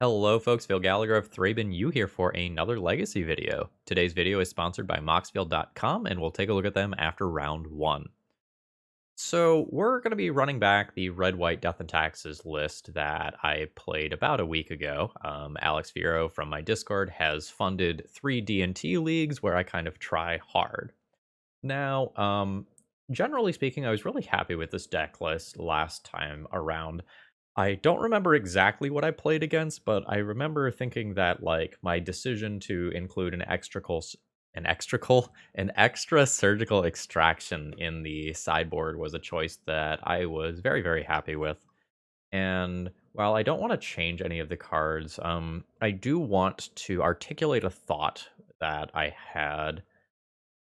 Hello folks, Phil Gallagher of ThrabenU here for another Legacy video. Today's video is sponsored by Moxfield.com and we'll take a look at them after round 1. So we're going to be running back the Red-White Death and Taxes list that I played about a week ago. Alex Firo from my Discord has funded 3 D&T leagues where I kind of try hard. Now, generally speaking, I was really happy with this deck list last time around. I don't remember exactly what I played against, but I remember thinking that like my decision to include an extra surgical extraction in the sideboard was a choice that I was very, very happy with. And while I don't want to change any of the cards, I do want to articulate a thought that I had.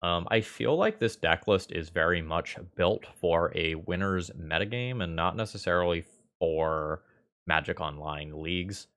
I feel like this deck list is very much built for a winner's metagame and not necessarily for Magic Online leagues.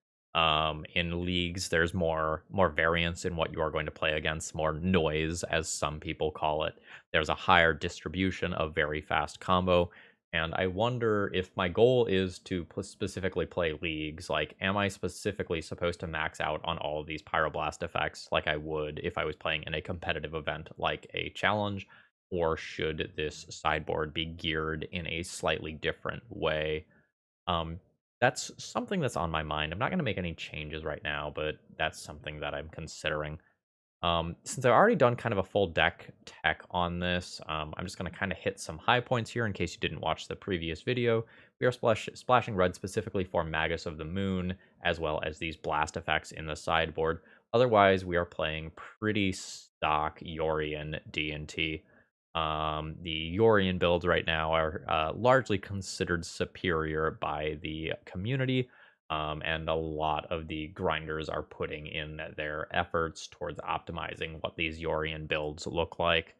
In leagues, there's more variance in what you are going to play against, more noise, as some people call it. There's a higher distribution of very fast combo, and I wonder if my goal is to specifically play leagues, like, am I specifically supposed to max out on all of these Pyroblast effects like I would if I was playing in a competitive event like a challenge? Or should this sideboard be geared in a slightly different way? Um, that's something that's on my mind. I'm not going to make any changes right now, but that's something that I'm considering. Since I've already done kind of a full deck tech on this, I'm just going to kind of hit some high points here in case you didn't watch the previous video. We are splashing red specifically for Magus of the Moon, as well as these blast effects in the sideboard. Otherwise, we are playing pretty stock Yorion D&T. The Yorion builds right now are largely considered superior by the community, and a lot of the grinders are putting in their efforts towards optimizing what these Yorion builds look like.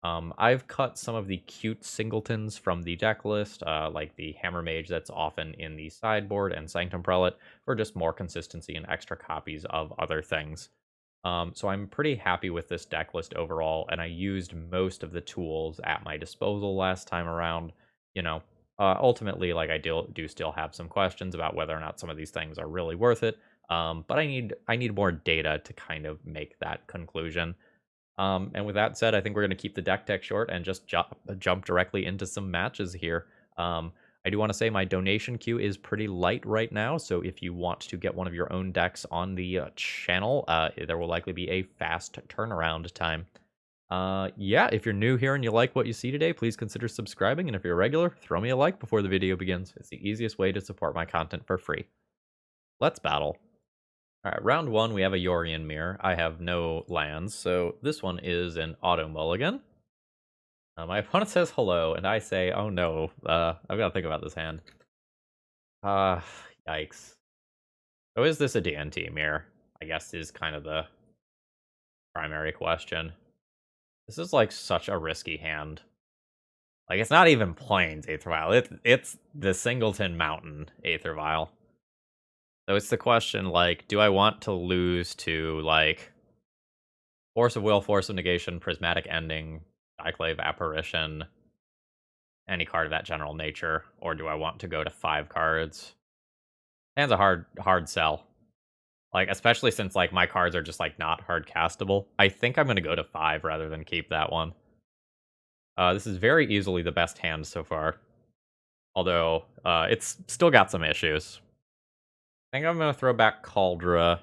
I've cut some of the cute singletons from the deck list, like the Hammer Mage that's often in the sideboard and Sanctum Prelate, for just more consistency and extra copies of other things. So I'm pretty happy with this deck list overall, and I used most of the tools at my disposal last time around. You know, ultimately, like I do still have some questions about whether or not some of these things are really worth it. But I need more data to kind of make that conclusion. And with that said, I think we're going to keep the deck tech short and just jump directly into some matches here. I do want to say my donation queue is pretty light right now, so if you want to get one of your own decks on the channel, there will likely be a fast turnaround time. Yeah, if you're new here and you like what you see today, please consider subscribing, and if you're a regular, throw me a like before the video begins. It's the easiest way to support my content for free. Let's battle. Alright, round 1, we have a Yorion Mirror. I have no lands, so this one is an auto mulligan. My opponent says hello, and I say, oh no, I've got to think about this hand. Uh, Yikes. So is this a D&T mirror? I guess is kind of the primary question. This is like such a risky hand. Like, it's not even Plains Aether Vial. It's the Singleton Mountain Aether Vial. So it's the question, like, do I want to lose to, like, Force of Will, Force of Negation, Prismatic Ending, Cyclave Apparition, any card of that general nature, or do I want to go to 5 cards? Hand's a hard sell. Like, especially since, like, my cards are just, like, not hard castable. I think I'm gonna go to 5 rather than keep that one. This is very easily the best hand so far. Although, it's still got some issues. I think I'm gonna throw back Caldra.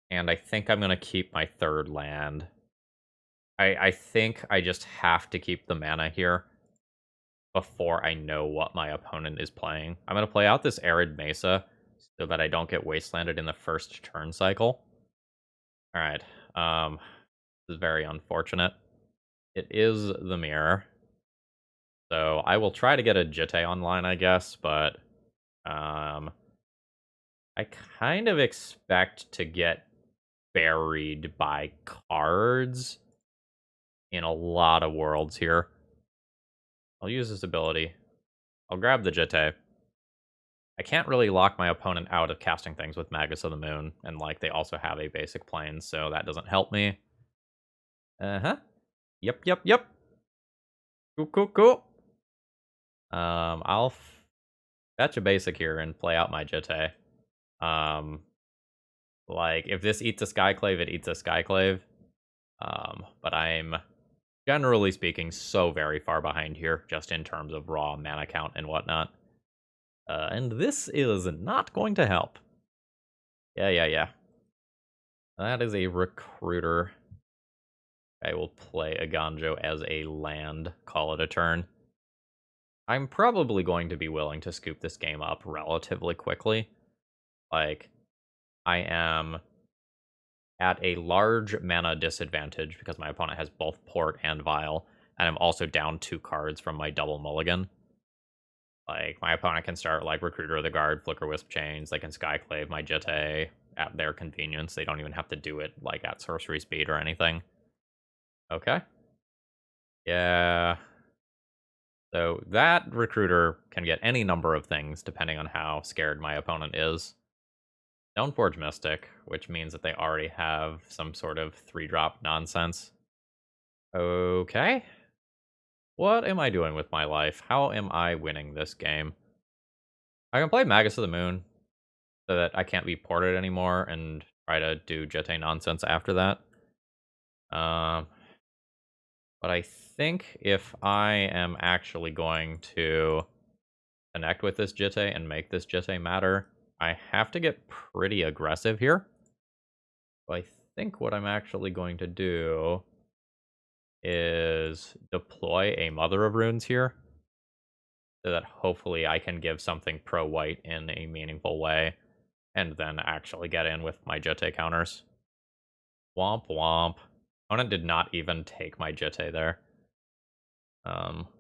And I think I'm gonna keep my 3rd land. I think I just have to keep the mana here before I know what my opponent is playing. I'm going to play out this Arid Mesa so that I don't get wastelanded in the first turn cycle. Alright, this is very unfortunate. It is the mirror. So I will try to get a Jitte online, I guess, but I kind of expect to get buried by cards in a lot of worlds here. I'll use this ability. I'll grab the Jitte. I can't really lock my opponent out of casting things with Magus of the Moon, and like they also have a basic plane, so that doesn't help me. Uh-huh. Yep. Cool. I'll fetch a basic here and play out my Jitte. Like, if this eats a Skyclave, it eats a Skyclave. But I'm, generally speaking, so very far behind here, just in terms of raw mana count and whatnot. And this is not going to help. Yeah. That is a Recruiter. I will play a Ganjo as a land, call it a turn. I'm probably going to be willing to scoop this game up relatively quickly. Like, I am at a large mana disadvantage because my opponent has both Port and Vial, and I'm also down 2 cards from my double mulligan. Like, my opponent can start, like, Recruiter of the Guard, Flicker Wisp Chains, they can Skyclave my Jitte at their convenience. They don't even have to do it, like, at sorcery speed or anything. Okay. Yeah. So that Recruiter can get any number of things, depending on how scared my opponent is. Stoneforge Mystic, which means that they already have some sort of 3-drop nonsense. Okay. What am I doing with my life? How am I winning this game? I can play Magus of the Moon so that I can't be ported anymore and try to do Jitte nonsense after that. But I think if I am actually going to connect with this Jitte and make this Jitte matter, I have to get pretty aggressive here. So I think what I'm actually going to do is deploy a Mother of Runes here, so that hopefully I can give something pro-white in a meaningful way, and then actually get in with my Jitte counters. Womp womp. Opponent did not even take my Jitte there.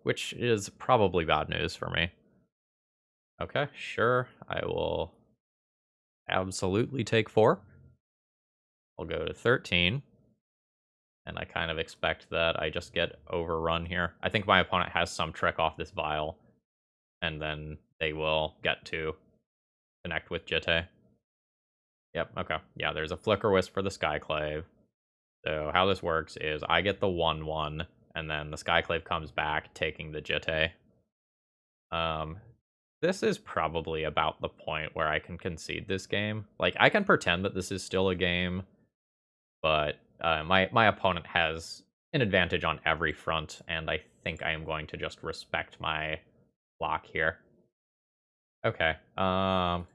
Which is probably bad news for me. Okay, sure. I will absolutely take 4. I'll go to 13. And I kind of expect that I just get overrun here. I think my opponent has some trick off this Vial, and then they will get to connect with Jitte. Yep, okay. Yeah, there's a Flicker Wisp for the Skyclave. So how this works is I get the 1/1, and then the Skyclave comes back, taking the Jitte. This is probably about the point where I can concede this game. Like, I can pretend that this is still a game, but my opponent has an advantage on every front, and I think I am going to just respect my block here. Okay.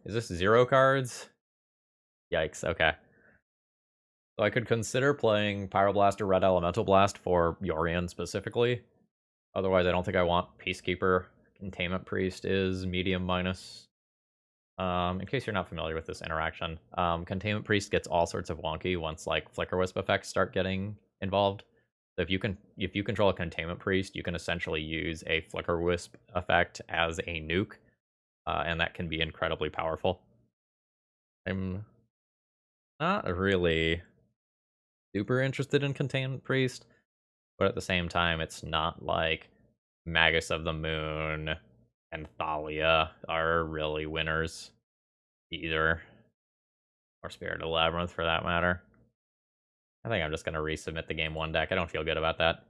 Is this 0 cards? Yikes, okay. So I could consider playing Pyroblast or Red Elemental Blast for Yorion specifically. Otherwise, I don't think I want Peacekeeper. Containment Priest is medium minus. In case you're not familiar with this interaction, Containment Priest gets all sorts of wonky once like Flicker Wisp effects start getting involved. So if you control a Containment Priest, you can essentially use a Flicker Wisp effect as a nuke, and that can be incredibly powerful. I'm not really super interested in Containment Priest, but at the same time, it's not like Magus of the Moon and Thalia are really winners either. Or Spirit of the Labyrinth, for that matter. I think I'm just going to resubmit the game 1 deck. I don't feel good about that.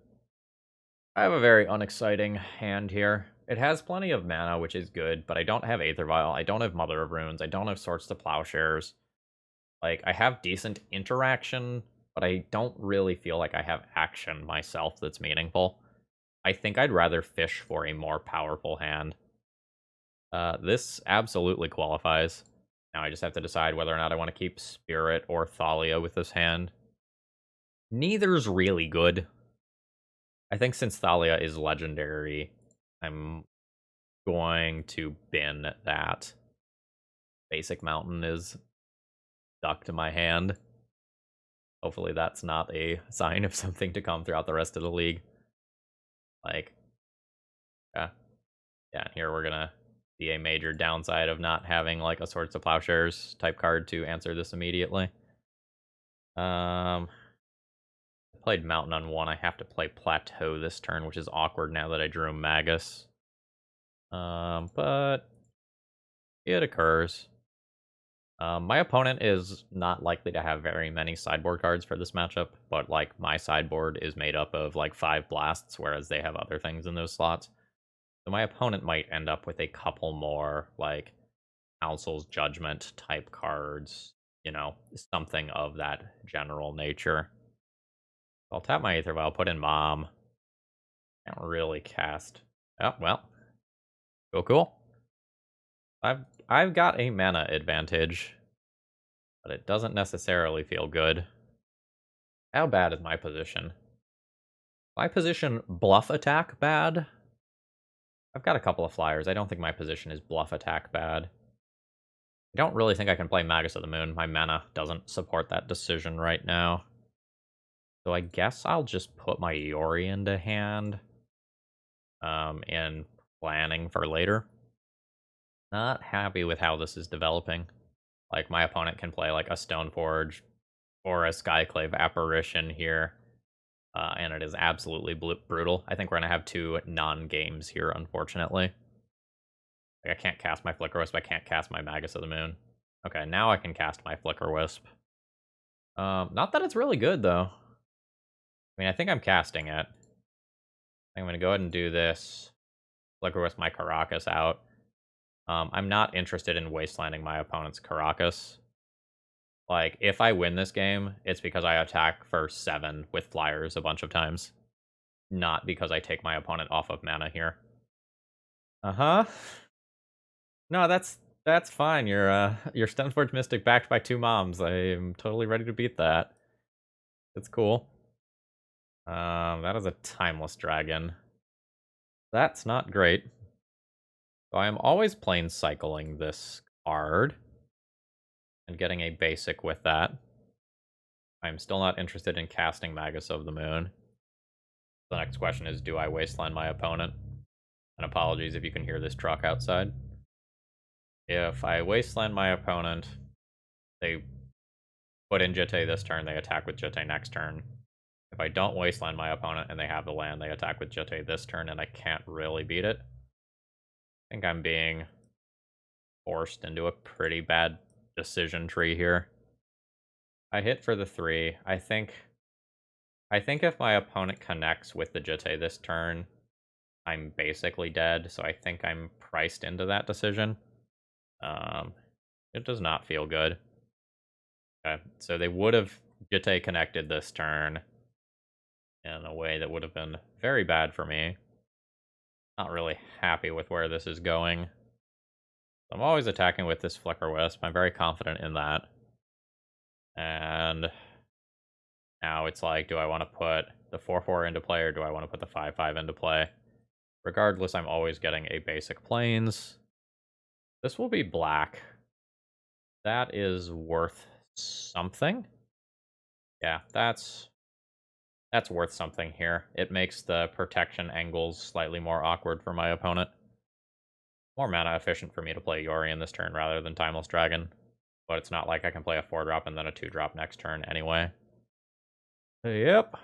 I have a very unexciting hand here. It has plenty of mana, which is good, but I don't have Aether Vial, I don't have Mother of Runes, I don't have Swords to Plowshares. Like, I have decent interaction, but I don't really feel like I have action myself that's meaningful. I think I'd rather fish for a more powerful hand. This absolutely qualifies. Now I just have to decide whether or not I want to keep Spirit or Thalia with this hand. Neither's really good. I think since Thalia is legendary, I'm going to bin that. Basic Mountain is stuck to my hand. Hopefully that's not a sign of something to come throughout the rest of the league. Like, yeah, here we're gonna see a major downside of not having like a Swords to Plowshares type card to answer this immediately. I played Mountain on 1. I have to play Plateau this turn, which is awkward now that I drew Magus. But it occurs. My opponent is not likely to have very many sideboard cards for this matchup, but like my sideboard is made up of like 5 blasts, whereas they have other things in those slots. So my opponent might end up with a couple more like Council's Judgment type cards, something of that general nature. I'll tap my Aether Vial, put in Mom. Can't really cast. Oh, well. Cool. I've got a mana advantage, but it doesn't necessarily feel good. How bad is my position? My position bluff attack bad? I've got a couple of flyers. I don't think my position is bluff attack bad. I don't really think I can play Magus of the Moon. My mana doesn't support that decision right now. So I guess I'll just put my Yori into hand. In planning for later. Not happy with how this is developing. Like, my opponent can play, like, a Stoneforge or a Skyclave Apparition here. And it is absolutely brutal. I think we're going to have 2 non-games here, unfortunately. Like, I can't cast my Flicker Wisp. I can't cast my Magus of the Moon. Okay, now I can cast my Flicker Wisp. Not that it's really good, though. I mean, I think I'm casting it. I'm going to go ahead and do this. Flicker Wisp my Caracas out. I'm not interested in wastelanding my opponent's Caracas. Like, if I win this game, it's because I attack for 7 with flyers a bunch of times. Not because I take my opponent off of mana here. Uh-huh. No, that's fine. You're Stoneforge Mystic backed by 2 moms. I am totally ready to beat that. It's cool. That is a Timeless Dragon. That's not great. So I am always plain cycling this card. And getting a basic with that. I'm still not interested in casting Magus of the Moon. The next question is, do I wasteland my opponent? And apologies if you can hear this truck outside. If I wasteland my opponent, they put in Jitte this turn, they attack with Jitte next turn. If I don't wasteland my opponent and they have the land, they attack with Jitte this turn, and I can't really beat it. I think I'm being forced into a pretty bad decision tree here. I hit for the 3. I think if my opponent connects with the Jitte this turn, I'm basically dead, so I think I'm priced into that decision. It does not feel good. Okay, so they would have Jitte connected this turn in a way that would have been very bad for me. Not really happy with where this is going. I'm always attacking with this Flicker Wisp. I'm very confident in that. And now it's like, do I want to put the 4/4 into play, or do I want to put the 5/5 into play? Regardless, I'm always getting a basic plains. This will be black. That is worth something. Yeah, that's worth something here. It makes the protection angles slightly more awkward for my opponent. More mana efficient for me to play Yori in this turn rather than Timeless Dragon. But it's not like I can play a 4-drop and then a 2-drop next turn anyway. Yep.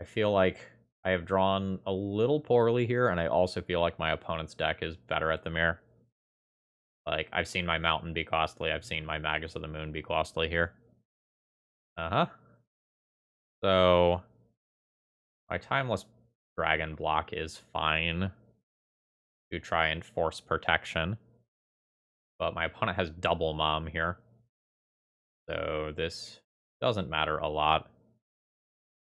I feel like I have drawn a little poorly here, and I also feel like my opponent's deck is better at the mirror. Like, I've seen my Mountain be costly, I've seen my Magus of the Moon be costly here. Uh-huh. So, my Timeless Dragon block is fine to try and force protection. But my opponent has double Mom here. So this doesn't matter a lot.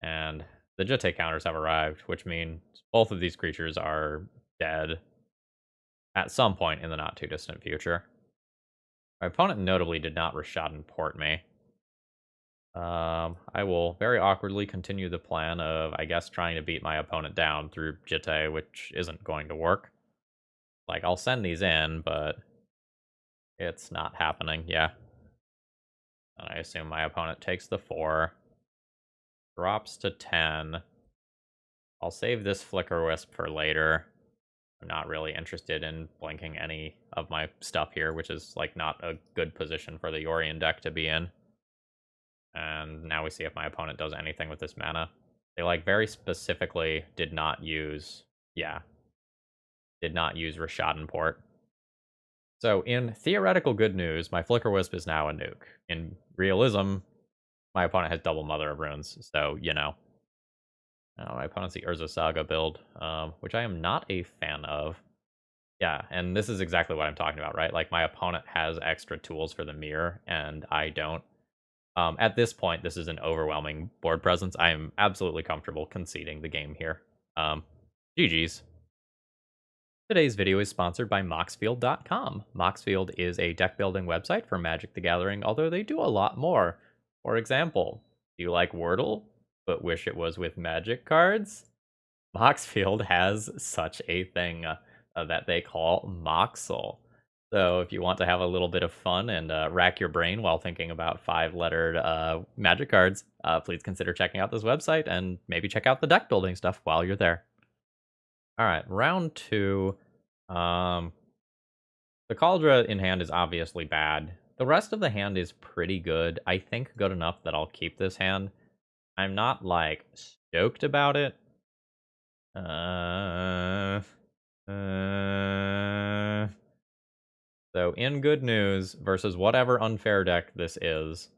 And the Jitte counters have arrived, which means both of these creatures are dead at some point in the not-too-distant future. My opponent notably did not Rishadan Port me. I will very awkwardly continue the plan of, I guess, trying to beat my opponent down through Jitte, which isn't going to work. Like, I'll send these in, but it's not happening, yeah. And I assume my opponent takes the 4. Drops to 10. I'll save this Flicker Wisp for later. I'm not really interested in blinking any of my stuff here, which is, like, not a good position for the Yorion deck to be in. And now we see if my opponent does anything with this mana. They, like, very specifically did not use... Yeah. Did not use Rishadan Port. So, in theoretical good news, my Flicker Wisp is now a nuke. In realism, my opponent has double Mother of Runes, so, you know. My opponent's the Urza Saga build, which I am not a fan of. Yeah, and this is exactly what I'm talking about, right? Like, my opponent has extra tools for the mirror, and I don't. At this point, this is an overwhelming board presence. I am absolutely comfortable conceding the game here. GG's. Today's video is sponsored by Moxfield.com. Moxfield is a deck building website for Magic the Gathering, although they do a lot more. For example, do you like Wordle, but wish it was with Magic cards? Moxfield has such a thing that they call Moxel. So if you want to have a little bit of fun and rack your brain while thinking about five-lettered Magic cards, please consider checking out this website and maybe check out the deck building stuff while you're there. All right, round two. Um, the Cauldron in hand is obviously bad. The rest of the hand is pretty good. I think good enough that I'll keep this hand. I'm not, like, stoked about it. Uh, uh, so, in good news, versus whatever unfair deck this is,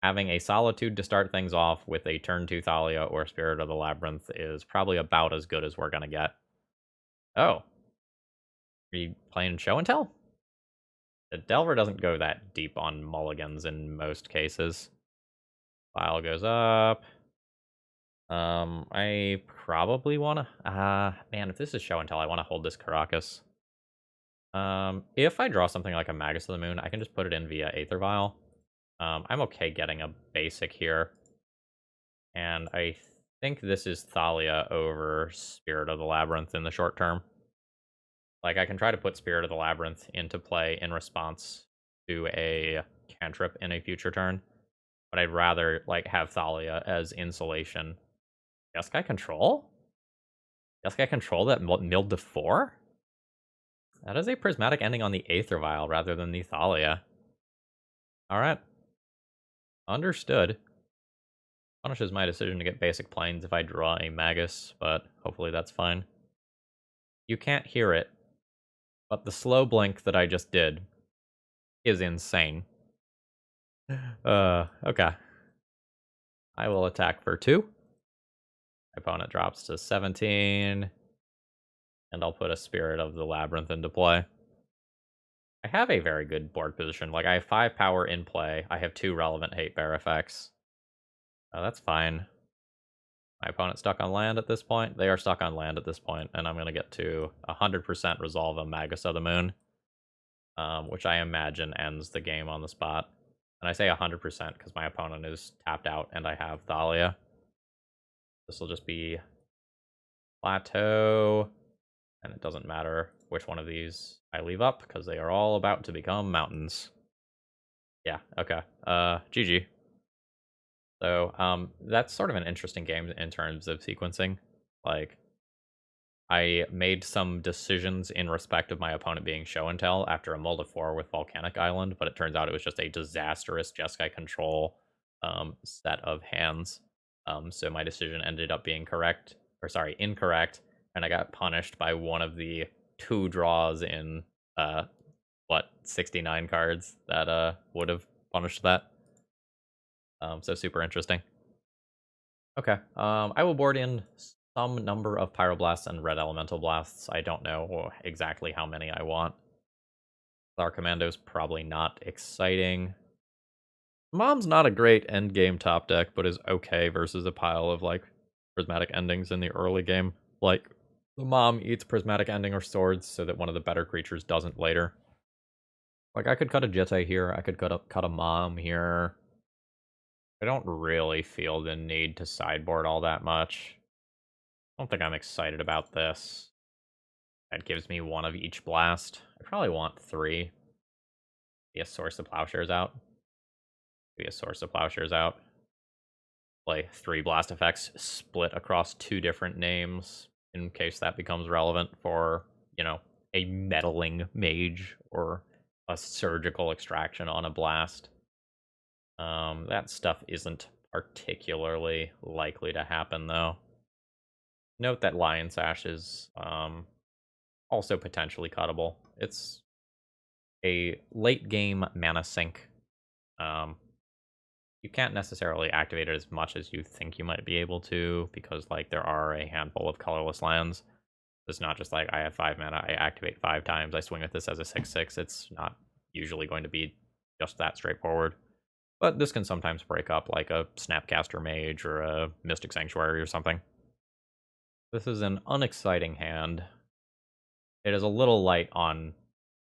having a Solitude to start things off with a turn 2 Thalia or Spirit of the Labyrinth is probably about as good as we're gonna get. Oh, are you playing Show and Tell? The Delver doesn't go that deep on mulligans in most cases. File goes up. I probably wanna man, if this is Show and Tell, I wanna hold this Caracas. If I draw something like a Magus of the Moon, I can just put it in via Aether Vial. I'm okay getting a basic here. And I think this is Thalia over Spirit of the Labyrinth in the short term. Like, I can try to put Spirit of the Labyrinth into play in response to a cantrip in a future turn. But I'd rather, like, have Thalia as insulation. Jeskai Control? Jeskai Control that milled to 4? That is a prismatic ending on the Aether Vial rather than the Thalia. Alright. Understood. Punishes my decision to get basic planes if I draw a Magus, but hopefully that's fine. You can't hear it, but the slow blink that I just did is insane. Okay. I will attack for 2. My opponent drops to 17. And I'll put a Spirit of the Labyrinth into play. I have a very good board position. Like, I have 5 power in play. I have 2 relevant hate bear effects. That's fine. My opponent's stuck on land at this point. They are stuck on land at this point, and I'm going to get to 100% resolve a Magus of the Moon, which I imagine ends the game on the spot. And I say 100% because my opponent is tapped out and I have Thalia. This will just be Plateau, and it doesn't matter which one of these I leave up because they are all about to become mountains. Yeah, okay. GG. So, that's sort of an interesting game in terms of sequencing. Like, I made some decisions in respect of my opponent being Show and Tell after a mull to 4 with Volcanic Island, but it turns out it was just a disastrous Jeskai Control set of hands. So my decision ended up being incorrect, and I got punished by one of the 2 draws in, 69 cards that would have punished that. So super interesting. Okay, I will board in some number of Pyroblasts and Red Elemental Blasts. I don't know exactly how many I want. Our Commando's probably not exciting. Mom's not a great endgame top deck, but is okay versus a pile of, like, prismatic endings in the early game. Like, the Mom eats prismatic ending or swords so that one of the better creatures doesn't later. Like, I could cut a Jete here, I could cut a Mom here. I don't really feel the need to sideboard all that much. I don't think I'm excited about this. That gives me 1 of each blast. I probably want 3. Be a Source of Plowshares out. Be a Source of Plowshares out. Play 3 blast effects split across 2 different names in case that becomes relevant for, a meddling mage or a surgical extraction on a blast. That stuff isn't particularly likely to happen, though. Note that Lion Sash is also potentially cuttable. It's a late game mana sink. You can't necessarily activate it as much as you think you might be able to because, like, there are a handful of colorless lands. It's not just like I have 5 mana, I activate 5 times, I swing with this as a 6/6. It's not usually going to be just that straightforward. But this can sometimes break up like a Snapcaster Mage or a Mystic Sanctuary or something. This is an unexciting hand. It is a little light on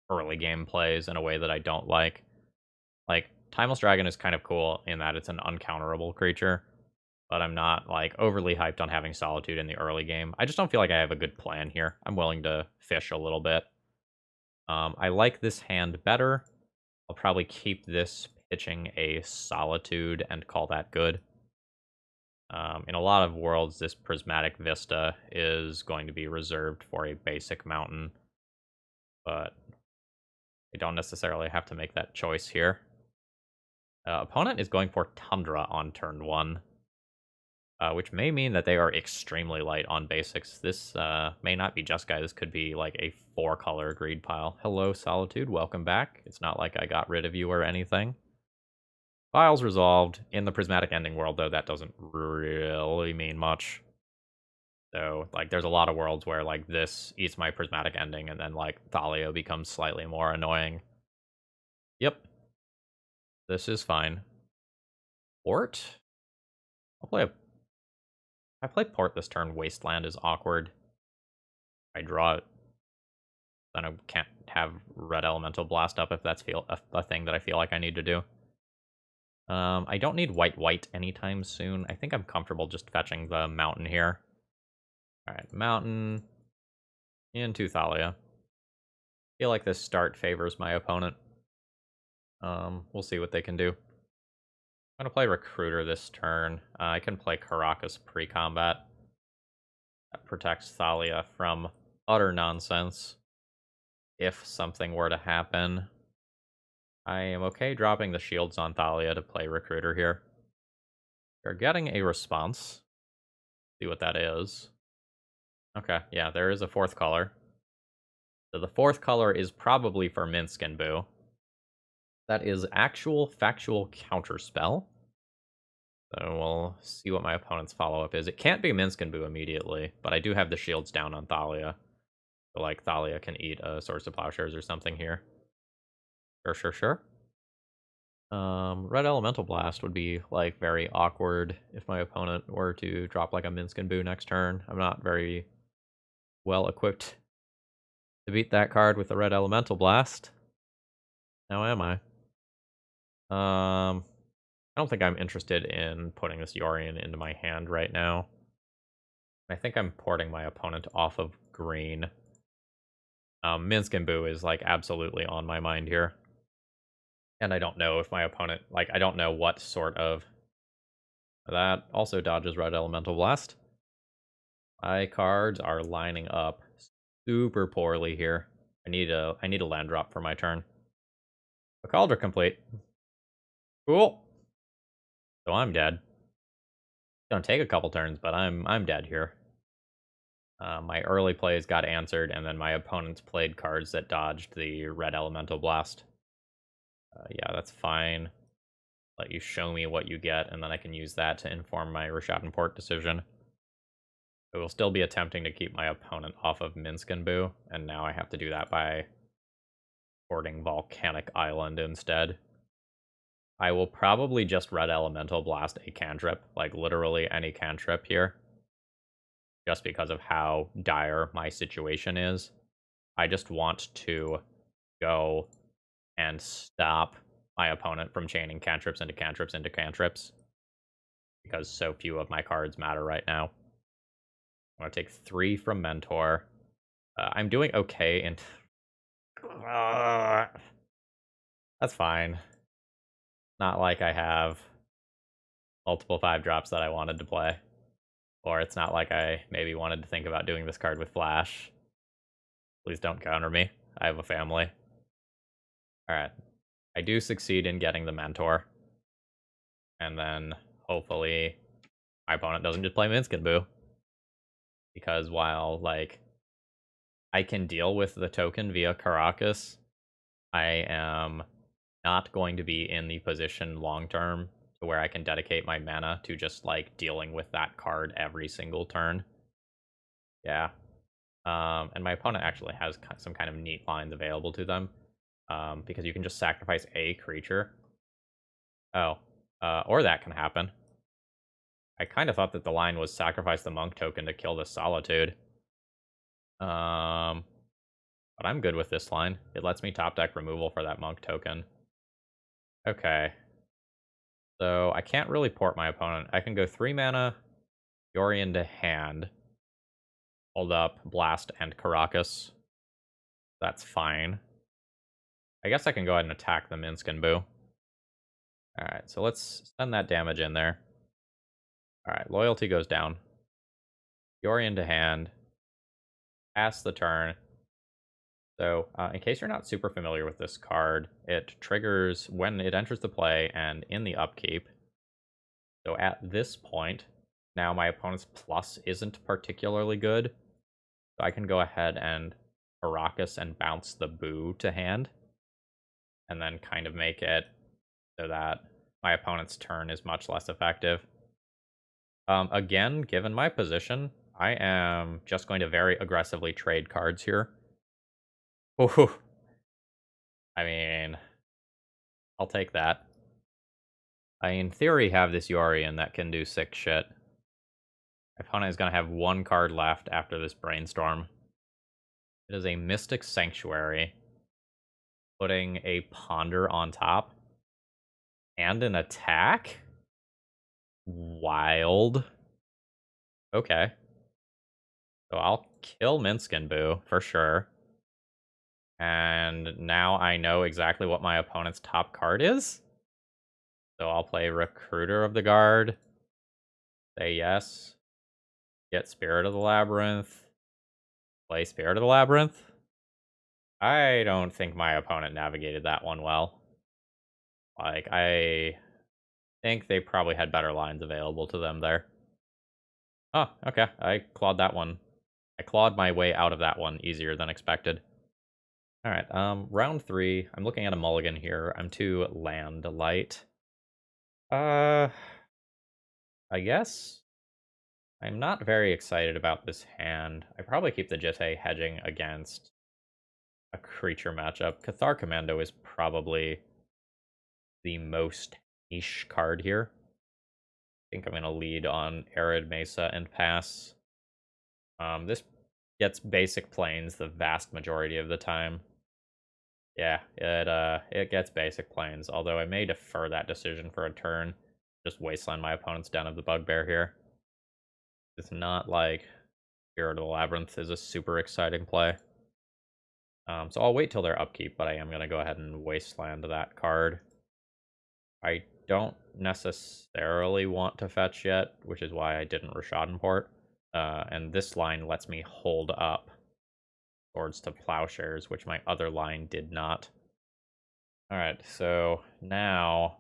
early game plays in a way that I don't like. Like, Timeless Dragon is kind of cool in that it's an uncounterable creature, but I'm not, like, overly hyped on having Solitude in the early game. I just don't feel like I have a good plan here. I'm willing to fish a little bit. I like this hand better. I'll probably keep this pitching a Solitude and call that good. In a lot of worlds, this Prismatic Vista is going to be reserved for a basic mountain, but I don't necessarily have to make that choice here. Opponent is going for Tundra on turn 1, which may mean that they are extremely light on basics. This may not be Just Guy. This could be like a 4-color greed pile. Hello, Solitude. Welcome back. It's not like I got rid of you or anything. Files resolved. In the Prismatic Ending world, though, that doesn't really mean much. So, like, there's a lot of worlds where, like, this eats my Prismatic Ending, and then, like, Thalia becomes slightly more annoying. Yep. This is fine. Port? I play Port this turn, Wasteland is awkward. I draw it. Then I can't have Red Elemental Blast up if that's a thing that I feel like I need to do. I don't need white anytime soon. I think I'm comfortable just fetching the mountain here. Alright, mountain into Thalia. Feel like this start favors my opponent. We'll see what they can do. I'm gonna play Recruiter this turn. I can play Karakas pre-combat. That protects Thalia from utter nonsense. If something were to happen, I am okay dropping the shields on Thalia to play Recruiter here. We're getting a response. See what that is. Okay, yeah, there is a 4th color. So the 4th color is probably for Minsc and Boo. That is actual factual counterspell. So we'll see what my opponent's follow-up is. It can't be Minsc and Boo immediately, but I do have the shields down on Thalia. So, like, Thalia can eat a Swords to Plowshares or something here. Sure. Red Elemental Blast would be, like, very awkward if my opponent were to drop, like, a Minsc and Boo next turn. I'm not very well equipped to beat that card with the Red Elemental Blast. Now am I? I don't think I'm interested in putting this Yorion into my hand right now. I think I'm porting my opponent off of green. Minsc and Boo is, like, absolutely on my mind here. And I don't know if my opponent, like, I don't know what sort of... That also dodges Red Elemental Blast. My cards are lining up super poorly here. I need a land drop for my turn. A Cauldron complete. Cool. So I'm dead. It's gonna take a couple turns, but I'm dead here. My early plays got answered, and then my opponents played cards that dodged the Red Elemental Blast. Yeah, that's fine. Let you show me what you get, and then I can use that to inform my Rishadan Port decision. I will still be attempting to keep my opponent off of Minsc and Boo, and now I have to do that by porting Volcanic Island instead. I will probably just Red Elemental Blast a cantrip, like literally any cantrip here, just because of how dire my situation is. I just want to go and stop my opponent from chaining cantrips into cantrips into cantrips, because so few of my cards matter right now. I'm going to take 3 from Mentor. I'm doing okay, and that's fine. Not like I have multiple 5-drops that I wanted to play. Or it's not like I maybe wanted to think about doing this card with Flash. Please don't counter me. I have a family. Alright. I do succeed in getting the Mentor. And then, hopefully, my opponent doesn't just play Minsc and Boo. Because while, like, I can deal with the token via Karakas, I am not going to be in the position long-term to where I can dedicate my mana to just, like, dealing with that card every single turn. Yeah. And my opponent actually has some kind of neat lines available to them. Because you can just sacrifice a creature. Oh, or that can happen. I kind of thought that the line was sacrifice the monk token to kill the solitude. But I'm good with this line. It lets me top deck removal for that monk token. Okay. So I can't really port my opponent. I can go 3 mana, Yori into hand, hold up, Blast, and Caracas. That's fine. I guess I can go ahead and attack the Minsk and Boo. Alright, so let's send that damage in there. Alright, loyalty goes down. Yori into hand. Pass the turn. So, in case you're not super familiar with this card, it triggers when it enters the play and in the upkeep. So at this point, now my opponent's plus isn't particularly good. So I can go ahead and Caracas and bounce the Boo to hand. And then kind of make it so that my opponent's turn is much less effective. Again, given my position, I am just going to very aggressively trade cards here. Ooh, I mean, I'll take that. I, in theory, have this Yorion that can do sick shit. My opponent is going to have 1 card left after this Brainstorm. It is a Mystic Sanctuary, putting a Ponder on top, and an attack? Wild. Okay. So I'll kill Minskin Boo, for sure. And now I know exactly what my opponent's top card is. So I'll play Recruiter of the Guard. Say yes. Get Spirit of the Labyrinth. Play Spirit of the Labyrinth. I don't think my opponent navigated that one well. Like, I think they probably had better lines available to them there. Oh, okay. I clawed that one. I clawed my way out of that one easier than expected. Alright, round 3. I'm looking at a mulligan here. I'm too land light. I guess I'm not very excited about this hand. I probably keep the Jitte hedging against a creature matchup. Cathar Commando is probably the most niche card here. I think I'm going to lead on Arid Mesa and pass. This gets basic planes the vast majority of the time. Yeah, it gets basic planes, although I may defer that decision for a turn. Just wasteland my opponent's Den of the Bugbear here. It's not like Spirit of the Labyrinth is a super exciting play. So I'll wait till their upkeep, but I am going to go ahead and wasteland that card. I don't necessarily want to fetch yet, which is why I didn't Rashadan port. And this line lets me hold up Swords to Plowshares, which my other line did not. Alright, so now,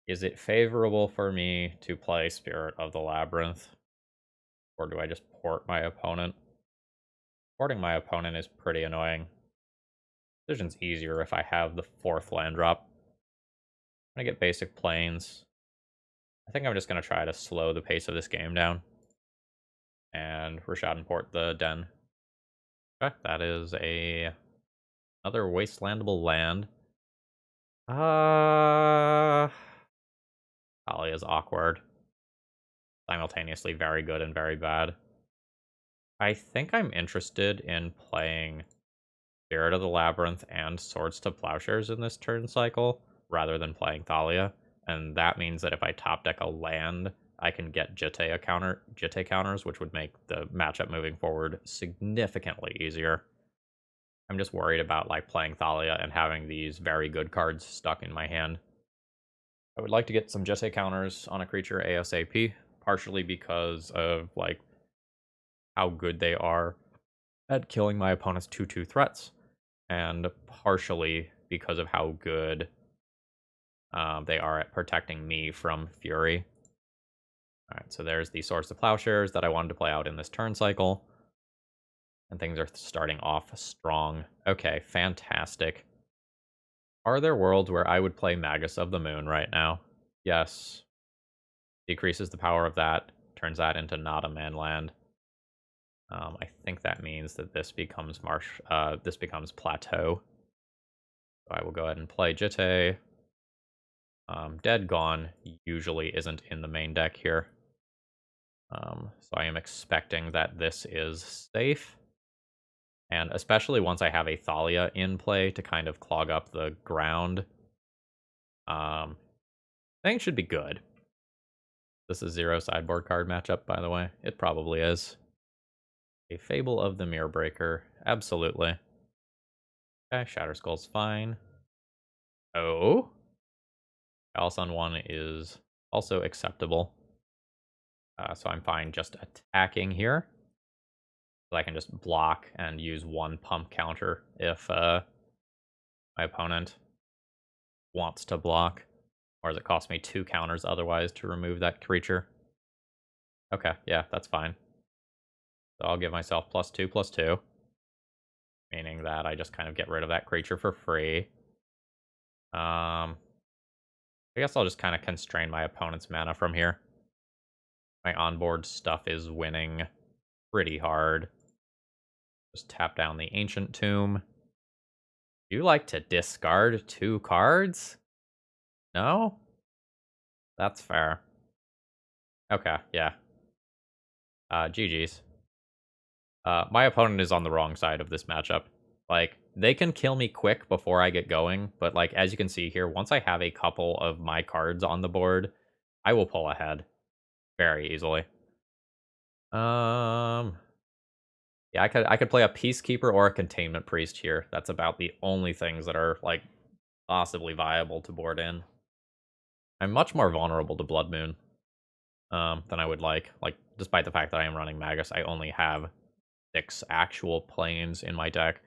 is it favorable for me to play Spirit of the Labyrinth? Or do I just port my opponent? Porting my opponent is pretty annoying. Decision's easier if I have the 4th land drop. I'm gonna get basic planes. I think I'm just gonna try to slow the pace of this game down. And Rashadan port the Den. Okay, that is another wastelandable land. Talia is awkward. Simultaneously very good and very bad. I think I'm interested in playing Spirit of the Labyrinth and Swords to Plowshares in this turn cycle, rather than playing Thalia. And that means that if I top deck a land, I can get Jitte counters, which would make the matchup moving forward significantly easier. I'm just worried about like playing Thalia and having these very good cards stuck in my hand. I would like to get some Jitte counters on a creature ASAP, partially because of like how good they are at killing my opponent's 2/2 threats, and partially because of how good they are at protecting me from Fury. Alright, so there's the Swords to Plowshares that I wanted to play out in this turn cycle. And things are starting off strong. Okay, fantastic. Are there worlds where I would play Magus of the Moon right now? Yes. Decreases the power of that, turns that into not a man land. I think that means that this becomes this becomes plateau. So I will go ahead and play Jitte. Dead Gone usually isn't in the main deck here. So I am expecting that this is safe. And especially once I have a Thalia in play to kind of clog up the ground, things should be good. This is 0 sideboard card matchup, by the way. It probably is. A Fable of the Mirror Breaker. Absolutely. Okay, Shatter Skull's fine. Oh? Palace on 1 is also acceptable. So I'm fine just attacking here. So I can just block and use 1 pump counter if my opponent wants to block. Or does it cost me 2 counters otherwise to remove that creature? Okay, yeah, that's fine. So I'll give myself +2/+2. Meaning that I just kind of get rid of that creature for free. I guess I'll just kind of constrain my opponent's mana from here. My onboard stuff is winning pretty hard. Just tap down the Ancient Tomb. You like to discard 2 cards? No? That's fair. Okay, yeah. GG's. My opponent is on the wrong side of this matchup. Like, they can kill me quick before I get going, but like, as you can see here, once I have a couple of my cards on the board, I will pull ahead very easily. Yeah, I could play a Peacekeeper or a Containment Priest here. That's about the only things that are, like, possibly viable to board in. I'm much more vulnerable to Blood Moon than I would like. Like, despite the fact that I am running Magus, I only have 6 actual planes in my deck,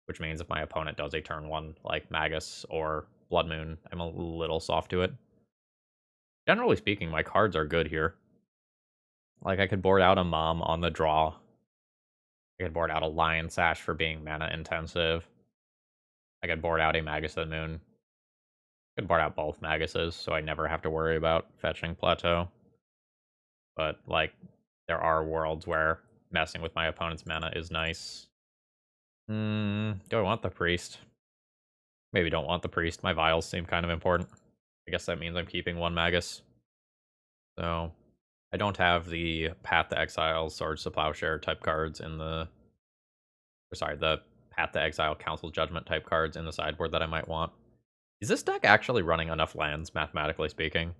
which means if my opponent does a turn 1, like Magus or Blood Moon, I'm a little soft to it. Generally speaking, my cards are good here. Like, I could board out a Mom on the draw. I could board out a Lion Sash for being mana intensive. I could board out a Magus of the Moon. I could board out both Maguses, so I never have to worry about fetching Plateau. But, like, there are worlds where messing with my opponent's mana is nice. Do I want the Priest? Maybe don't want the Priest. My Vials seem kind of important. I guess that means I'm keeping 1 Magus. So, I don't have the Path to Exile, Swords to Plowshare type cards in the... Or sorry, the Path to Exile, Council's Judgment type cards in the sideboard that I might want. Is this deck actually running enough lands, mathematically speaking?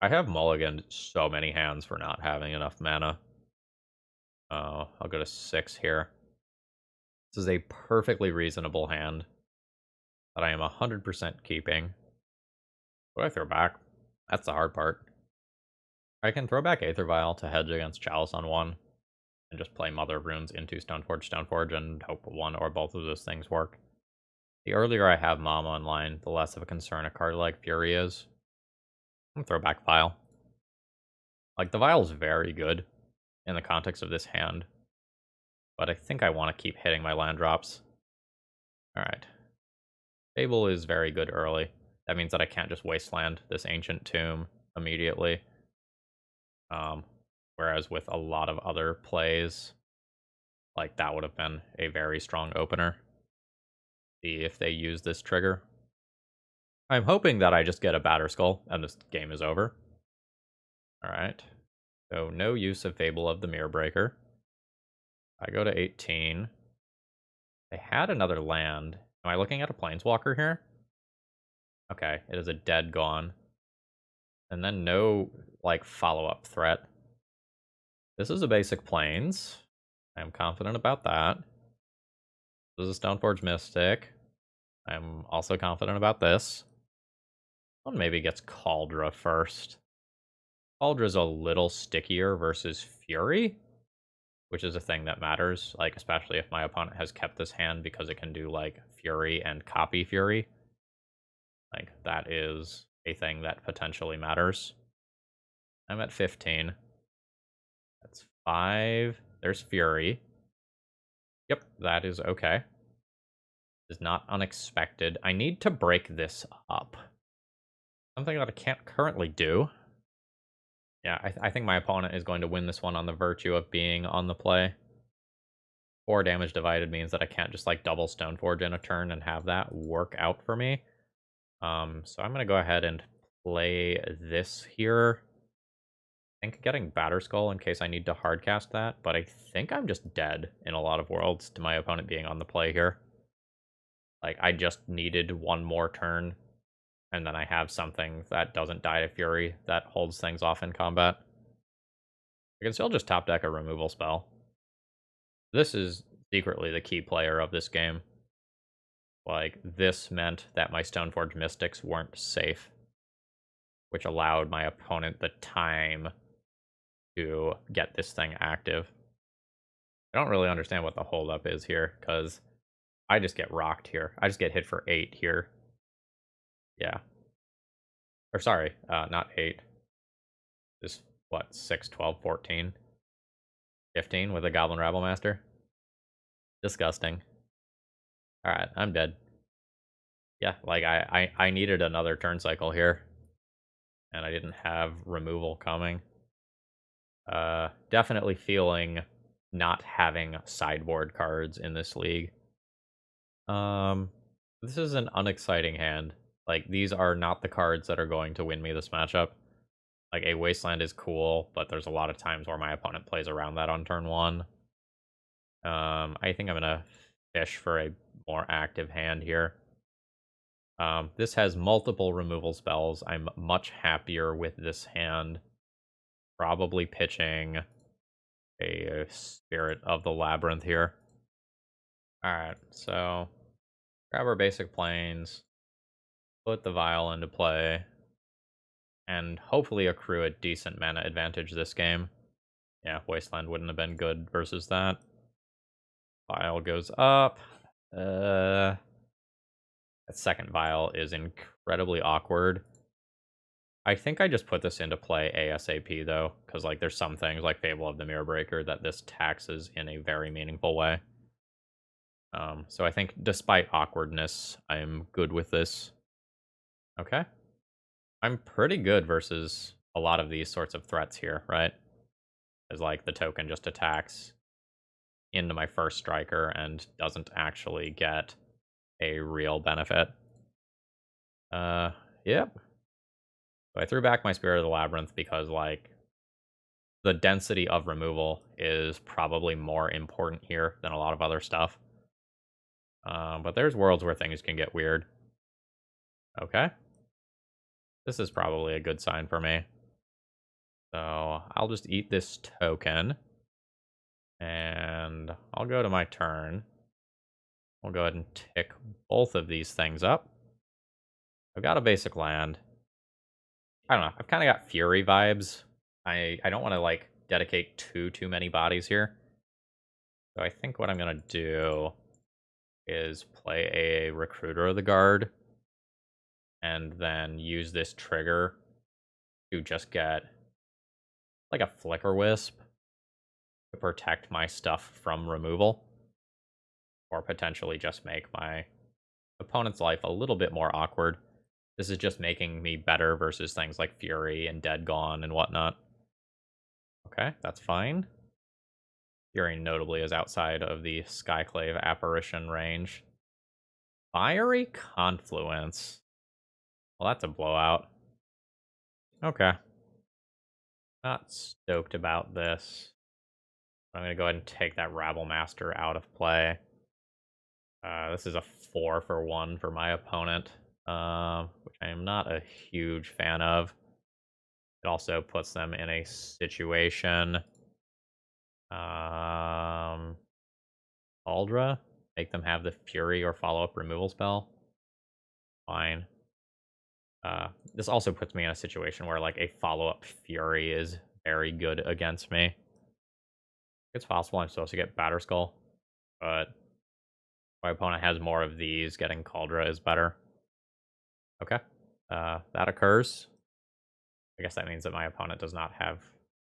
I have mulliganed so many hands for not having enough mana. I'll go to 6 here. This is a perfectly reasonable hand that I am 100% keeping. What do I throw back? That's the hard part. I can throw back Aether Vial to hedge against Chalice on 1, and just play Mother of Runes into Stoneforge, and hope one or both of those things work. The earlier I have Mom online, the less of a concern a card like Fury is. I'm gonna throw back Vial. Like, the Vial's very good in the context of this hand, but I think I want to keep hitting my land drops. Alright. Fable is very good early. That means that I can't just wasteland this Ancient Tomb immediately. Whereas with a lot of other plays, like, that would have been a very strong opener. See if they use this trigger. I'm hoping that I just get a Batter Skull and this game is over. Alright. So no use of Fable of the Mirror Breaker. I go to 18. They had another land. Am I looking at a Planeswalker here? Okay, it is a Dead Gone. And then no, like, follow-up threat. This is a basic Plains. I'm confident about that. This is a Stoneforge Mystic. I'm also confident about this. One maybe gets Kaldra first. Kaldra's a little stickier versus Fury, which is a thing that matters, like, especially if my opponent has kept this hand because it can do, like, Fury and copy Fury. Like, that is a thing that potentially matters. I'm at 15. That's 5. There's Fury. Yep, that is okay. Is not unexpected. I need to break this up. Something that I can't currently do. Yeah, I think my opponent is going to win this one on the virtue of being on the play. 4 damage divided means that I can't just like double Stoneforge in a turn and have that work out for me. So I'm gonna go ahead and play this here. I think getting Batterskull in case I need to hardcast that, but I think I'm just dead in a lot of worlds to my opponent being on the play here. Like, I just needed one more turn, and then I have something that doesn't die to Fury that holds things off in combat. I can still just top deck a removal spell. This is secretly the key player of this game. Like, this meant that my Stoneforge Mystics weren't safe, which allowed my opponent the time to get this thing active. I don't really understand what the holdup is here, because I just get rocked here. I just get hit for 8 here. Yeah. Or sorry, not 8. Just, what, 6, 12, 14, 15 with a Goblin Rabblemaster? Disgusting. Alright, I'm dead. Yeah, like, I needed another turn cycle here, and I didn't have removal coming. Definitely feeling not having sideboard cards in this league. Um, this is an unexciting hand. Like, these are not the cards that are going to win me this matchup. Like, a Wasteland is cool, but there's a lot of times where my opponent plays around that on turn 1. I think I'm gonna fish for a more active hand here. This has multiple removal spells. I'm much happier with this hand. Probably pitching a Spirit of the Labyrinth here. Alright, so grab our basic planes, put the Vial into play, and hopefully accrue a decent mana advantage this game. Yeah, Wasteland wouldn't have been good versus that. Vial goes up. That second Vial is incredibly awkward. I think I just put this into play ASAP, though, because like there's some things like Fable of the Mirror Breaker that this taxes in a very meaningful way. So I think despite awkwardness, I'm good with this. Okay. I'm pretty good versus a lot of these sorts of threats here, right? As like the token just attacks into my first striker and doesn't actually get a real benefit. Yep. So I threw back my Spirit of the Labyrinth because, like, the density of removal is probably more important here than a lot of other stuff. But there's worlds where things can get weird. Okay. This is probably a good sign for me. So I'll just eat this token. And I'll go to my turn. We'll go ahead and tick both of these things up. I've got a basic land. I don't know. I've kind of got Fury vibes. I don't want to, like, dedicate too many bodies here. So I think what I'm going to do is play a Recruiter of the Guard and then use this trigger to just get like a Flicker Wisp to protect my stuff from removal, or potentially just make my opponent's life a little bit more awkward. This is just making me better versus things like Fury and Dead Gone and whatnot. Okay, that's fine. Fury notably is outside of the Skyclave apparition range. Fiery Confluence. Well, that's a blowout. Okay. Not stoked about this. I'm going to go ahead and take that Rabblemaster out of play. This is a 4 for 1 for my opponent, which I am not a huge fan of. It also puts them in a situation. Aldra, make them have the Fury or follow-up removal spell. Fine. This also puts me in a situation where like a follow-up Fury is very good against me. It's possible I'm supposed to get Batterskull, but my opponent has more of these. Getting Caldra is better. Okay. That occurs. I guess that means that my opponent does not have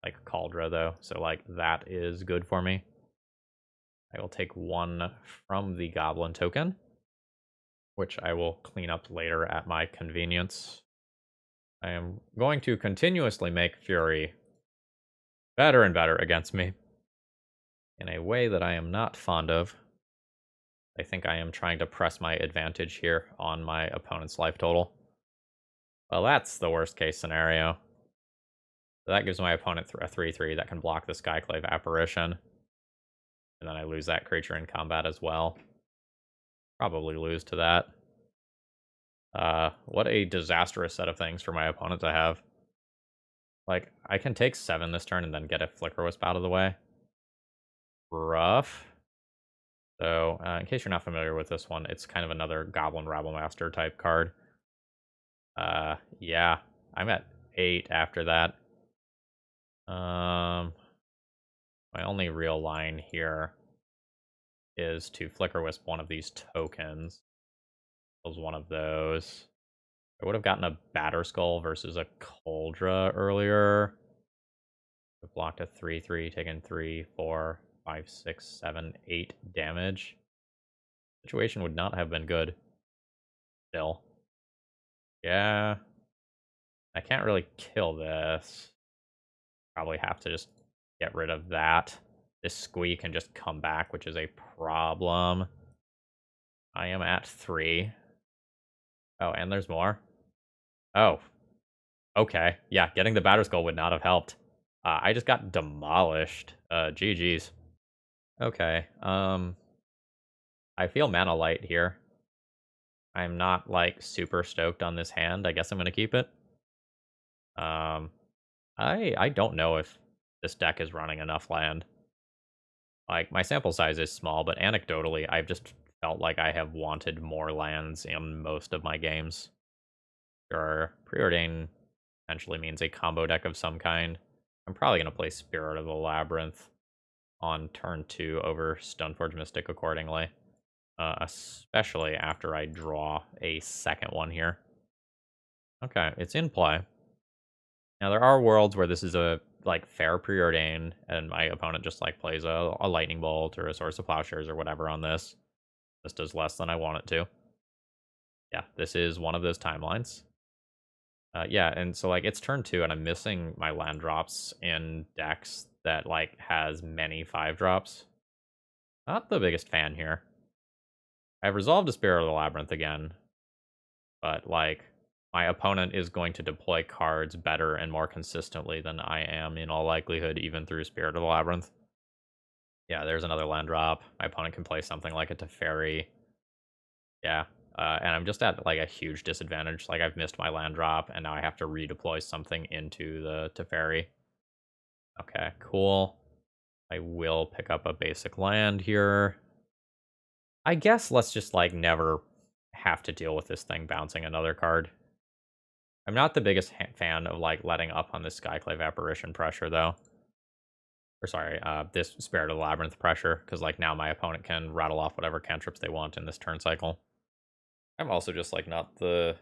like Caldra though, so like that is good for me. I will take 1 from the Goblin token, which I will clean up later at my convenience. I am going to continuously make Fury better and better against me in a way that I am not fond of. I think I am trying to press my advantage here on my opponent's life total. Well, that's the worst case scenario. So that gives my opponent a 3/3 that can block the Skyclave Apparition. And then I lose that creature in combat as well. Probably lose to that. What a disastrous set of things for my opponent to have. Like, I can take 7 this turn and then get a Flicker Wisp out of the way. Rough. So, in case you're not familiar with this one, it's kind of another Goblin Rabblemaster type card. Yeah, I'm at 8 after that. My only real line here is to Flicker Wisp one of these tokens. Was one of those. I would have gotten a Batterskull versus a Coldra earlier. I've blocked a 3/3, taken 3, 4, 5, 6, 7, 8 damage. Situation would not have been good. Still. Yeah. I can't really kill this. Probably have to just get rid of that. This Squee can just come back, which is a problem. I am at 3. Oh, and there's more? Oh. Okay. Yeah, getting the Batterskull would not have helped. I just got demolished. GG's. Okay. I feel mana light here. I'm not like super stoked on this hand. I guess I'm gonna keep it. Um, I don't know if this deck is running enough land. Like my sample size is small, but anecdotally, I've just felt like I have wanted more lands in most of my games. Sure, Preordain potentially means a combo deck of some kind. I'm probably gonna play Spirit of the Labyrinth on turn 2 over Stoneforge Mystic accordingly. Especially after I draw a second one here. Okay, it's in play. Now there are worlds where this is a like fair preordain, and my opponent just like plays a lightning bolt or a source of plowshares or whatever on this. This does less than I want it to. Yeah, this is one of those timelines. Yeah, and so like it's turn 2, and I'm missing my land drops in decks that like has many 5-drops. Not the biggest fan here. I've resolved a Spirit of the Labyrinth again, but like my opponent is going to deploy cards better and more consistently than I am in all likelihood, even through Spirit of the Labyrinth. Yeah, there's another land drop. My opponent can play something like a Teferi. Yeah, and I'm just at like a huge disadvantage. Like I've missed my land drop, and now I have to redeploy something into the Teferi. Okay, cool. I will pick up a basic land here. I guess let's just like never have to deal with this thing bouncing another card. I'm not the biggest fan of like letting up on this Skyclave Apparition pressure though. Or sorry, this Spirit of the Labyrinth pressure, because like now my opponent can rattle off whatever cantrips they want in this turn cycle. I'm also just like not the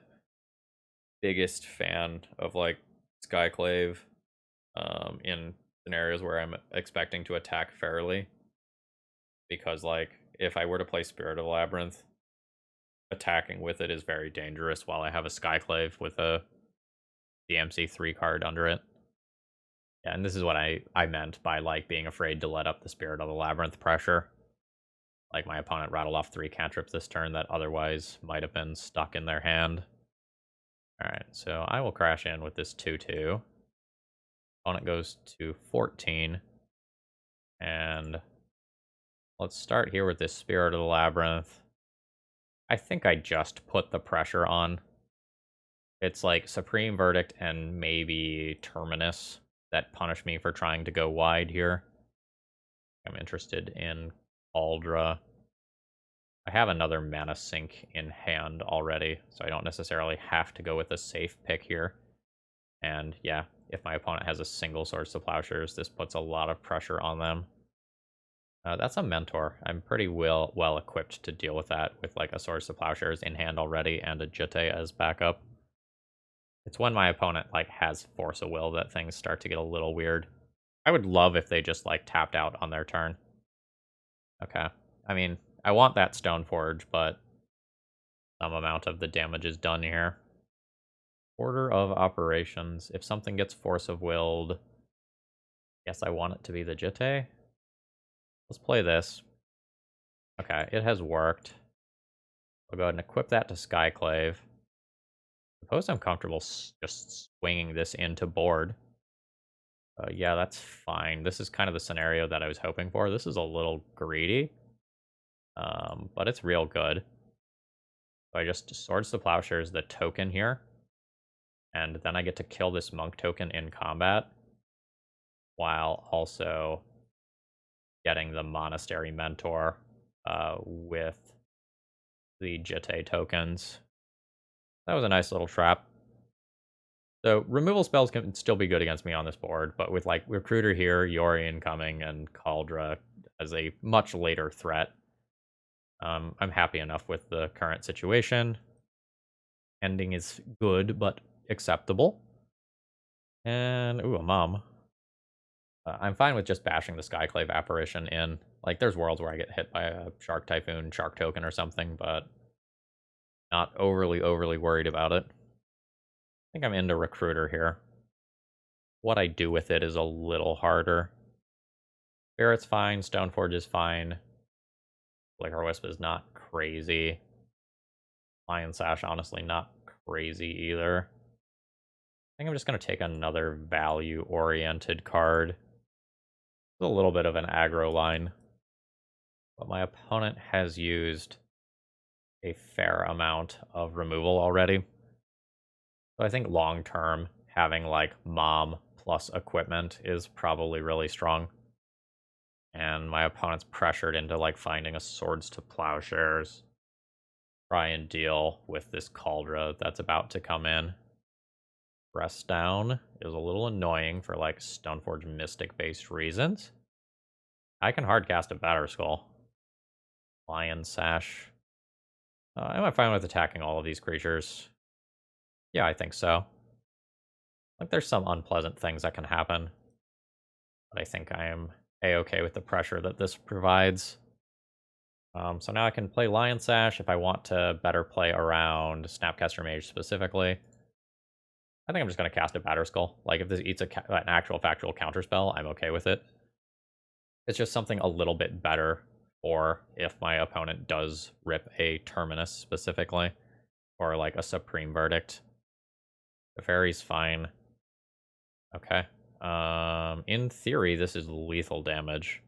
biggest fan of like Skyclave in scenarios where I'm expecting to attack fairly. Because like if I were to play Spirit of the Labyrinth, attacking with it is very dangerous while I have a Skyclave with a DMC3 card under it. Yeah, and this is what I meant by like being afraid to let up the Spirit of the Labyrinth pressure. Like my opponent rattled off 3 cantrips this turn that otherwise might have been stuck in their hand. Alright, so I will crash in with this 2/2. Opponent goes to 14. And let's start here with this Spirit of the Labyrinth. I think I just put the pressure on. It's like Supreme Verdict and maybe Terminus that punish me for trying to go wide here. I'm interested in Aldra. I have another mana sink in hand already, so I don't necessarily have to go with a safe pick here. And yeah, if my opponent has a single Source of Plowshares, this puts a lot of pressure on them. That's a Mentor. I'm pretty well equipped to deal with that with like a Source of Plowshares in hand already and a Jitte as backup. It's when my opponent like has Force of Will that things start to get a little weird. I would love if they just like tapped out on their turn. Okay. I mean, I want that Stoneforge, but some amount of the damage is done here. Order of operations. If something gets Force of Willed, yes, I want it to be the Jitte. Let's play this. Okay, it has worked. I'll go ahead and equip that to Skyclave. Suppose I'm comfortable just swinging this into board. Yeah, that's fine. This is kind of the scenario that I was hoping for. This is a little greedy, but it's real good. So I just Swords to Plowshares the token here, and then I get to kill this monk token in combat, while also getting the Monastery Mentor with the Jitte tokens. That was a nice little trap. So removal spells can still be good against me on this board, but with like Recruiter here, Yori incoming, and Kaldra as a much later threat, I'm happy enough with the current situation. Ending is good, but acceptable. And, ooh, a mom. I'm fine with just bashing the Skyclave Apparition in. Like, there's worlds where I get hit by a Shark Typhoon, Shark Token or something, but not overly worried about it. I think I'm into Recruiter here. What I do with it is a little harder. Spirit's fine, Stoneforge is fine. Flicker Wisp is not crazy. Lion Sash, honestly, not crazy either. I think I'm just going to take another value-oriented card. It's a little bit of an aggro line. But my opponent has used a fair amount of removal already. So I think long-term, having, like, Mom plus equipment is probably really strong. And my opponent's pressured into, like, finding a Swords to Plowshares. Try and deal with this Kaldra that's about to come in. Press down is a little annoying for, like, Stoneforge Mystic-based reasons. I can hardcast a Batterskull. Lion Sash. Am I fine with attacking all of these creatures? Yeah, I think so. Like, there's some unpleasant things that can happen. But I think I am A-okay with the pressure that this provides. So now I can play Lion Sash if I want to better play around Snapcaster Mage specifically. I think I'm just going to cast a Batterskull. Like, if this eats an actual factual counterspell, I'm okay with it. It's just something a little bit better for if my opponent does rip a Terminus specifically, or like a Supreme Verdict. The Fairy's fine. Okay. In theory, this is lethal damage.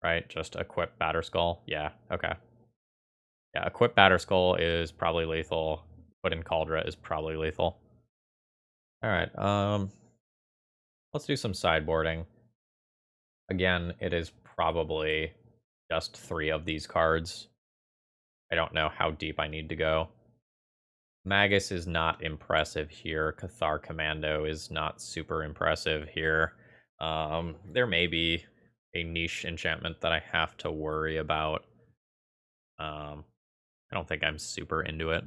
Right? Just equip Batterskull. Yeah, okay. Yeah, equip Batterskull is probably lethal. Put in Kaldra is probably lethal. Alright, let's do some sideboarding. Again, it is probably just 3 of these cards. I don't know how deep I need to go. Magus is not impressive here. Cathar Commando is not super impressive here. There may be a niche enchantment that I have to worry about. I don't think I'm super into it.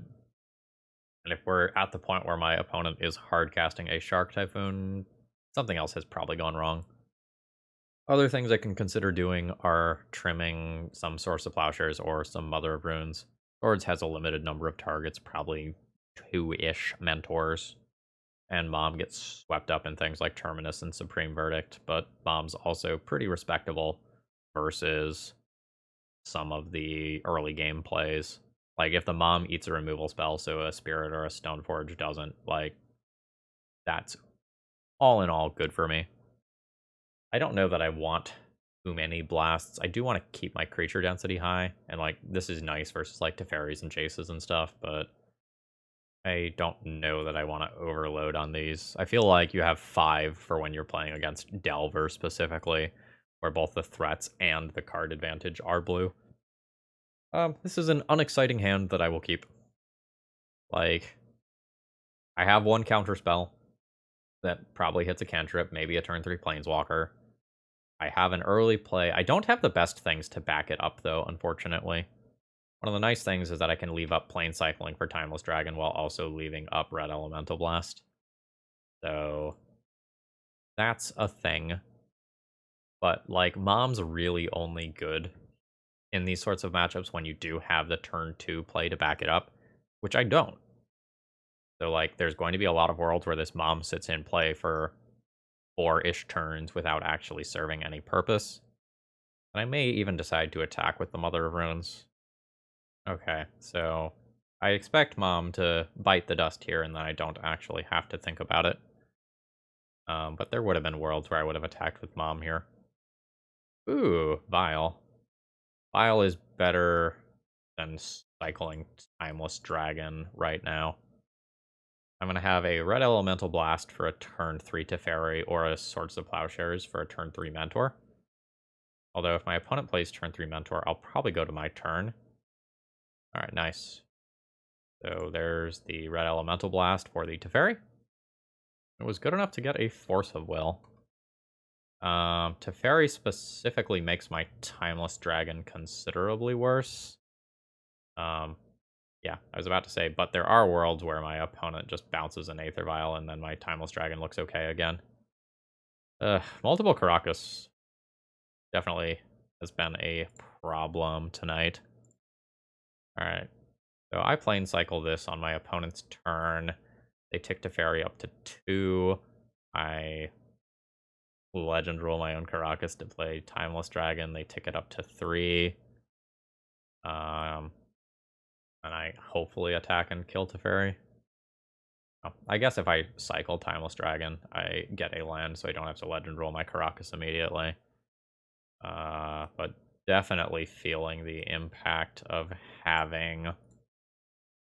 And if we're at the point where my opponent is hard casting a Shark Typhoon, something else has probably gone wrong. Other things I can consider doing are trimming some Source of Plowshares or some Mother of Runes. Swords has a limited number of targets, probably 2-ish mentors. And Mom gets swept up in things like Terminus and Supreme Verdict, but Mom's also pretty respectable versus some of the early game plays. Like, if the Mom eats a removal spell, so a Spirit or a Stoneforge doesn't, like, that's all in all good for me. I don't know that I want too many blasts. I do want to keep my creature density high, and, like, this is nice versus, like, Teferis and Chases and stuff, but I don't know that I want to overload on these. I feel like you have 5 for when you're playing against Delver specifically, where both the threats and the card advantage are blue. This is an unexciting hand that I will keep. Like, I have one counter spell that probably hits a cantrip, maybe a turn 3 Planeswalker. I have an early play. I don't have the best things to back it up, though, unfortunately. One of the nice things is that I can leave up Plane Cycling for Timeless Dragon while also leaving up Red Elemental Blast. So that's a thing. But, like, Mom's really only good in these sorts of matchups when you do have the turn 2 play to back it up, which I don't. So, like, there's going to be a lot of worlds where this mom sits in play for 4-ish turns without actually serving any purpose. And I may even decide to attack with the Mother of Runes. Okay, so I expect Mom to bite the dust here, and then I don't actually have to think about it. But there would have been worlds where I would have attacked with Mom here. Ooh, Vile. Vile is better than cycling Timeless Dragon right now. I'm going to have a Red Elemental Blast for a turn 3 Teferi or a Swords of Plowshares for a turn 3 Mentor. Although if my opponent plays turn 3 Mentor, I'll probably go to my turn. Alright, nice. So there's the Red Elemental Blast for the Teferi. It was good enough to get a Force of Will. Teferi specifically makes my Timeless Dragon considerably worse. Yeah, I was about to say, but there are worlds where my opponent just bounces an Aether Vial and then my Timeless Dragon looks okay again. Multiple Caracas definitely has been a problem tonight. Alright, so I plane cycle this on my opponent's turn. They tick Teferi up to 2. I Legend roll my own Caracas to play Timeless Dragon. They tick it up to 3. Um, and I hopefully attack and kill Teferi. Oh, I guess if I cycle Timeless Dragon, I get a land, so I don't have to Legend roll my Caracas immediately. But definitely feeling the impact of having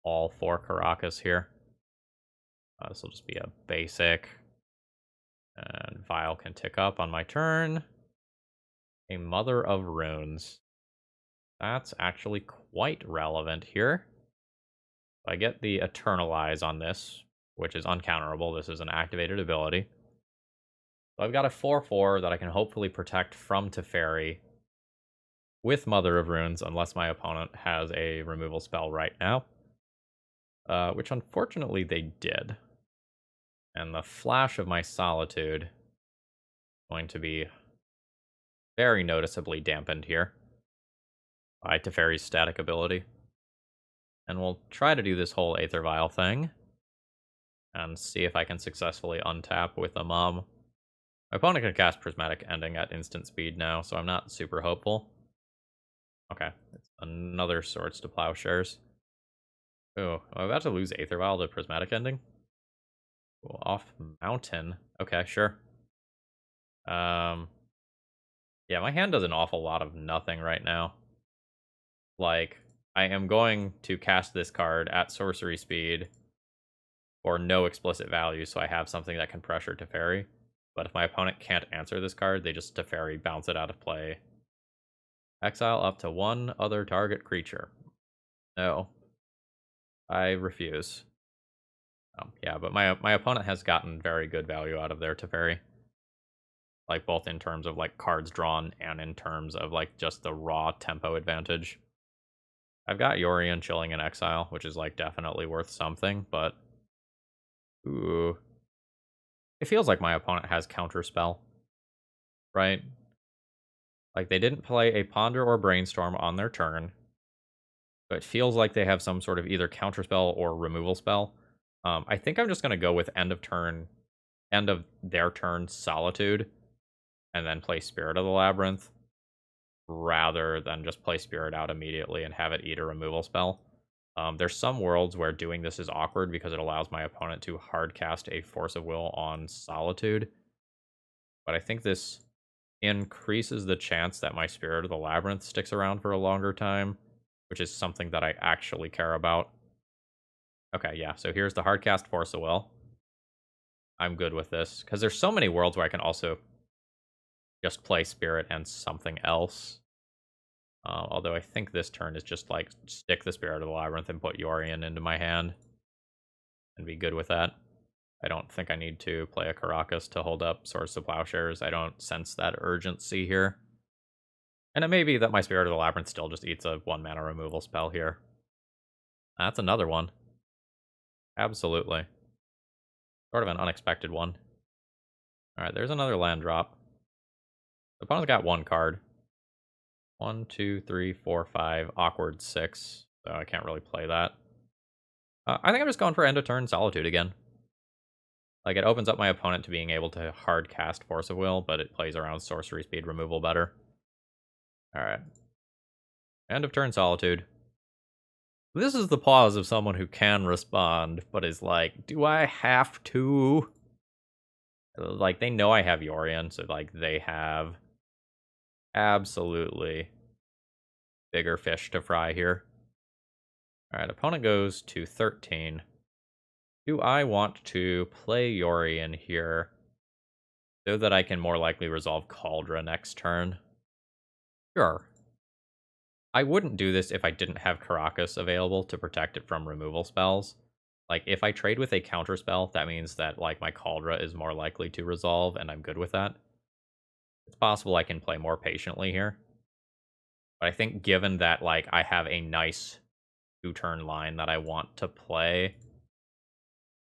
all 4 Caracas here. This will just be a basic. And Vile can tick up on my turn. A Mother of Runes. That's actually quite relevant here. I get the Eternalize on this, which is uncounterable. This is an activated ability. So I've got a 4/4 that I can hopefully protect from Teferi with Mother of Runes, unless my opponent has a removal spell right now. Which unfortunately they did. And the flash of my Solitude is going to be very noticeably dampened here by Teferi's static ability. And we'll try to do this whole Aether Vial thing and see if I can successfully untap with a Mom. My opponent can cast Prismatic Ending at instant speed now, so I'm not super hopeful. Okay, it's another Swords to Plowshares. Oh, I'm about to lose Aether Vial to Prismatic Ending. Ooh, off Mountain. Okay, sure. Yeah, my hand does an awful lot of nothing right now. Like, I am going to cast this card at sorcery speed for no explicit value, so I have something that can pressure Teferi. But if my opponent can't answer this card, they just Teferi bounce it out of play. Exile up to 1 other target creature. No. I refuse. Yeah, but my opponent has gotten very good value out of their Teferi. Like, both in terms of, like, cards drawn and in terms of, like, just the raw tempo advantage. I've got Yorion chilling in exile, which is, like, definitely worth something, but... Ooh. It feels like my opponent has Counterspell. Right? Like, they didn't play a Ponder or Brainstorm on their turn, but it feels like they have some sort of either Counterspell or removal spell. I think I'm just going to go with end of their turn Solitude, and then play Spirit of the Labyrinth, rather than just play Spirit out immediately and have it eat a removal spell. There's some worlds where doing this is awkward because it allows my opponent to hard cast a Force of Will on Solitude. But I think this increases the chance that my Spirit of the Labyrinth sticks around for a longer time, which is something that I actually care about. Okay, yeah, so here's the hard cast Force of Will. I'm good with this, because there's so many worlds where I can also just play Spirit and something else. Although I think this turn is just like stick the Spirit of the Labyrinth and put Yorion into my hand and be good with that. I don't think I need to play a Caracas to hold up Swords to Plowshares. I don't sense that urgency here. And it may be that my Spirit of the Labyrinth still just eats a 1-mana removal spell here. That's another one. Absolutely. Sort of an unexpected one. Alright, there's another land drop. The opponent's got 1 card. 1, 2, 3, 4, 5, awkward 6. So I can't really play that. I think I'm just going for end of turn Solitude again. Like, it opens up my opponent to being able to hard cast Force of Will, but it plays around sorcery speed removal better. Alright. End of turn Solitude. This is the pause of someone who can respond, but is like, do I have to? Like, they know I have Yorion, so, like, they have absolutely bigger fish to fry here. Alright, opponent goes to 13. Do I want to play Yorion here so that I can more likely resolve Kaldra next turn? Sure. I wouldn't do this if I didn't have Karakas available to protect it from removal spells. Like, if I trade with a counter spell, that means that, like, my Kaldra is more likely to resolve, and I'm good with that. It's possible I can play more patiently here. But I think given that, like, I have a nice 2-turn line that I want to play,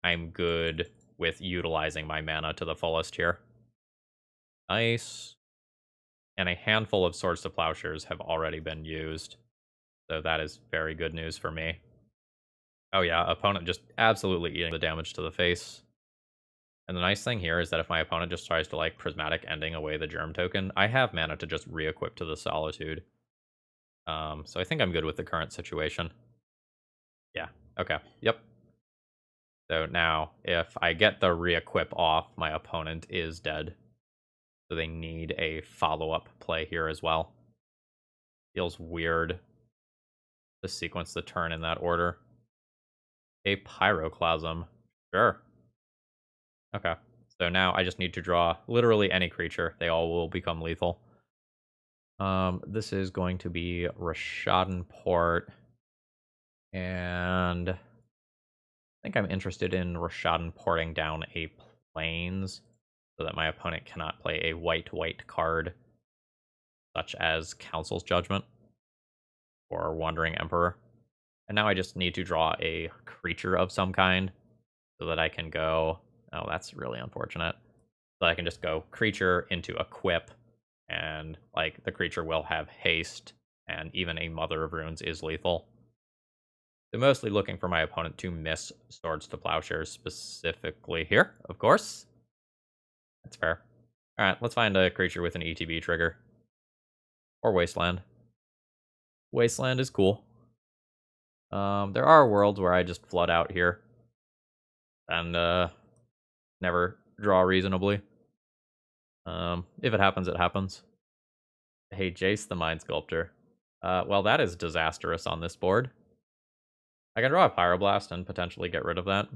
I'm good with utilizing my mana to the fullest here. Nice. And a handful of Swords to Plowshares have already been used. So that is very good news for me. Oh yeah, opponent just absolutely eating the damage to the face. And the nice thing here is that if my opponent just tries to, like, Prismatic Ending away the Germ token, I have mana to just re-equip to the Solitude. So I think I'm good with the current situation. Yeah, okay, yep. So now, if I get the re-equip off, my opponent is dead. So they need a follow-up play here as well. Feels weird to sequence the turn in that order. A Pyroclasm. Sure. Okay. So now I just need to draw literally any creature. They all will become lethal. This is going to be Rashaden Port. And I think I'm interested in Rashaden porting down a Plains so that my opponent cannot play a white card such as Council's Judgment or Wandering Emperor. And now I just need to draw a creature of some kind so that I can go... Oh, that's really unfortunate. So I can just go creature into equip, and, like, the creature will have haste, and even a Mother of Runes is lethal. So mostly looking for my opponent to miss Swords to Plowshares specifically here, of course. That's fair. Alright, let's find a creature with an ETB trigger. Or Wasteland. Wasteland is cool. There are worlds where I just flood out here. And, never draw reasonably. If it happens, it happens. Hey, Jace the Mind Sculptor. Well, that is disastrous on this board. I can draw a Pyroblast and potentially get rid of that.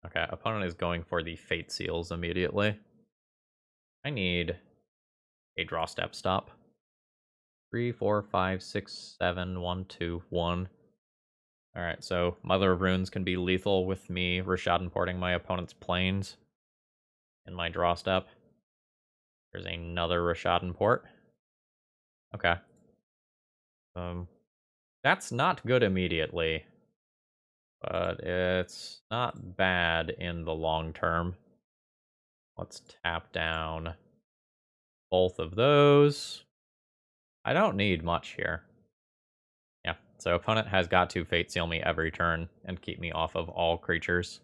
Okay, opponent is going for the Fate Seals immediately. I need a draw step stop. 3, 4, 5, 6, 7, 1, 2, 1. Alright, so Mother of Runes can be lethal with me Rashaden porting my opponent's planes in my draw step. There's another Rashaden port. Okay. That's not good immediately, but it's not bad in the long term. Let's tap down both of those. I don't need much here. Yeah, so opponent has got to Fate Seal me every turn and keep me off of all creatures.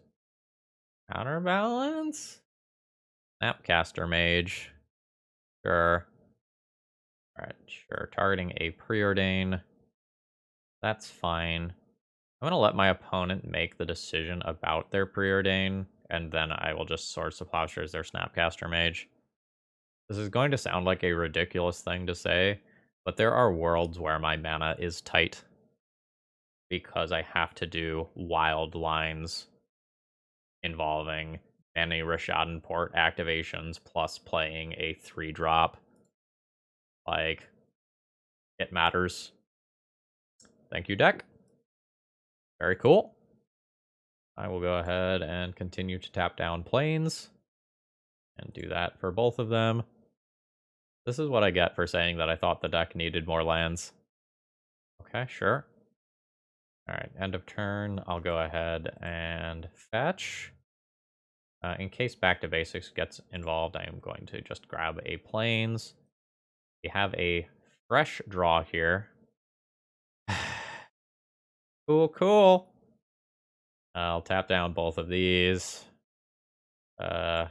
Counterbalance? Snapcaster Mage. Sure. Alright, sure. Targeting a Preordain. That's fine. I'm gonna let my opponent make the decision about their Preordain, and then I will just Swords to Plowshares their Snapcaster Mage. This is going to sound like a ridiculous thing to say, but there are worlds where my mana is tight because I have to do wild lines involving many Rashaden port activations plus playing a 3-drop. Like, it matters. Thank you, deck. Very cool. I will go ahead and continue to tap down planes and do that for both of them. This is what I get for saying that I thought the deck needed more lands. Okay, sure. Alright, end of turn. I'll go ahead and fetch. In case Back to Basics gets involved, I am going to just grab a planes. We have a fresh draw here. Cool. I'll tap down both of these. My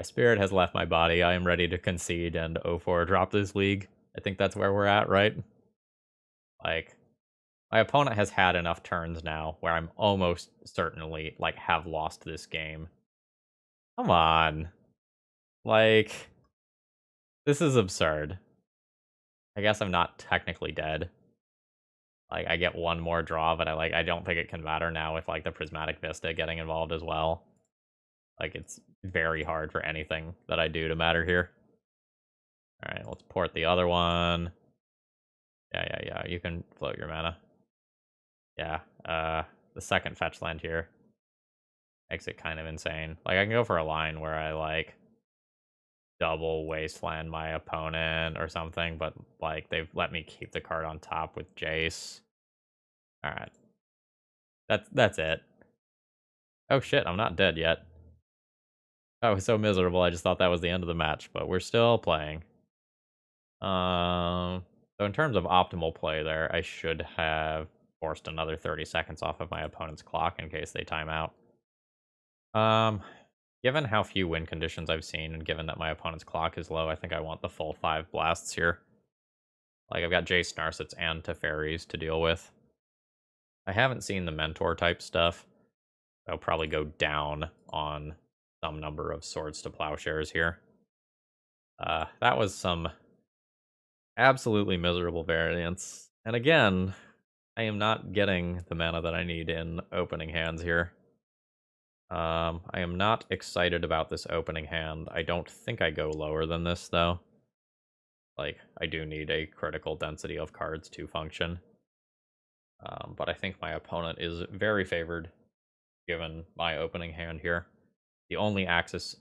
spirit has left my body. I am ready to concede and 0-4 drop this league. I think that's where we're at, right? Like, my opponent has had enough turns now where I'm almost certainly, like, have lost this game. Come on. Like, this is absurd. I guess I'm not technically dead. Like, I get one more draw, but I don't think it can matter now with, like, the Prismatic Vista getting involved as well. Like, it's very hard for anything that I do to matter here. Alright, let's port the other one. Yeah, you can float your mana. Yeah, the second fetch land here makes it kind of insane. Like, I can go for a line where I, like, double wasteland my opponent or something, but, like, they've let me keep the card on top with Jace. Alright. That's it. Oh shit, I'm not dead yet. I was so miserable, I just thought that was the end of the match, but we're still playing. So in terms of optimal play there, I should have forced another 30 seconds off of my opponent's clock in case they time out. Given how few win conditions I've seen, and given that my opponent's clock is low, I think I want the full 5 blasts here. Like, I've got Jace, Narsets, and Teferis to deal with. I haven't seen the Mentor type stuff. I'll probably go down on some number of Swords to Plowshares here. That was some absolutely miserable variance. And again, I am not getting the mana that I need in opening hands here. I am not excited about this opening hand. I don't think I go lower than this, though. Like, I do need a critical density of cards to function. But I think my opponent is very favored, given my opening hand here. The only axis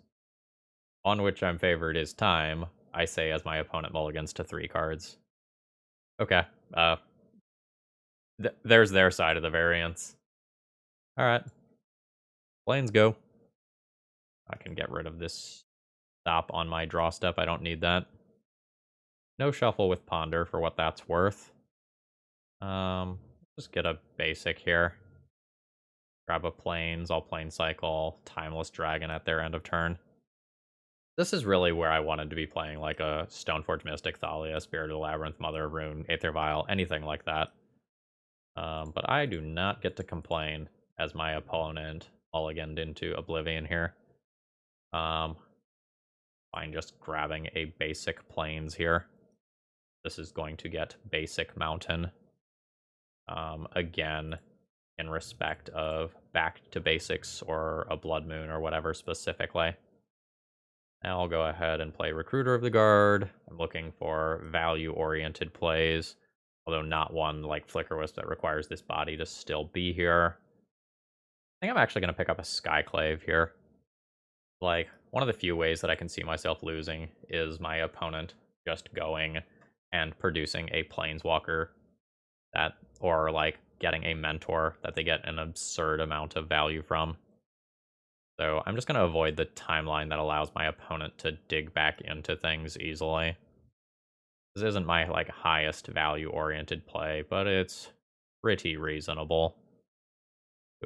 on which I'm favored is time, I say as my opponent mulligans to 3 cards. Okay, there's their side of the variance. Alright. Planes go. I can get rid of this stop on my draw step. I don't need that. No shuffle with Ponder for what that's worth. Just get a basic here. Grab a Plains, I'll Plane Cycle, Timeless Dragon at their end of turn. This is really where I wanted to be playing, like a Stoneforge Mystic, Thalia, Spirit of the Labyrinth, Mother of Rune, Aether Vial, anything like that. But I do not get to complain as my opponent mulliganed into Oblivion here. Fine, just grabbing a basic Plains here. This is going to get basic Mountain. Again, in respect of back to basics or a Blood Moon or whatever specifically. Now I'll go ahead and play Recruiter of the Guard. I'm looking for value-oriented plays, although not one like Flicker Wisp that requires this body to still be here. I think I'm actually going to pick up a Skyclave here. Like, one of the few ways that I can see myself losing is my opponent just going and producing a Planeswalker that, or like getting a Mentor that they get an absurd amount of value from. So I'm just going to avoid the timeline that allows my opponent to dig back into things easily. This isn't my like highest value oriented play, but it's pretty reasonable.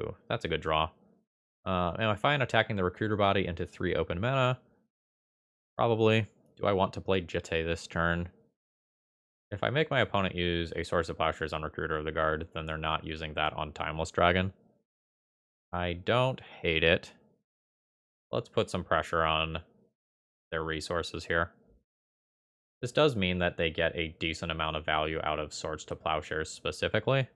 Ooh, that's a good draw. Am I fine attacking the Recruiter body into 3 open mana? Probably. Do I want to play Jitte this turn? If I make my opponent use a Source of Plowshares on Recruiter of the Guard, then they're not using that on Timeless Dragon. I don't hate it. Let's put some pressure on their resources here. This does mean that they get a decent amount of value out of Swords to Plowshares specifically.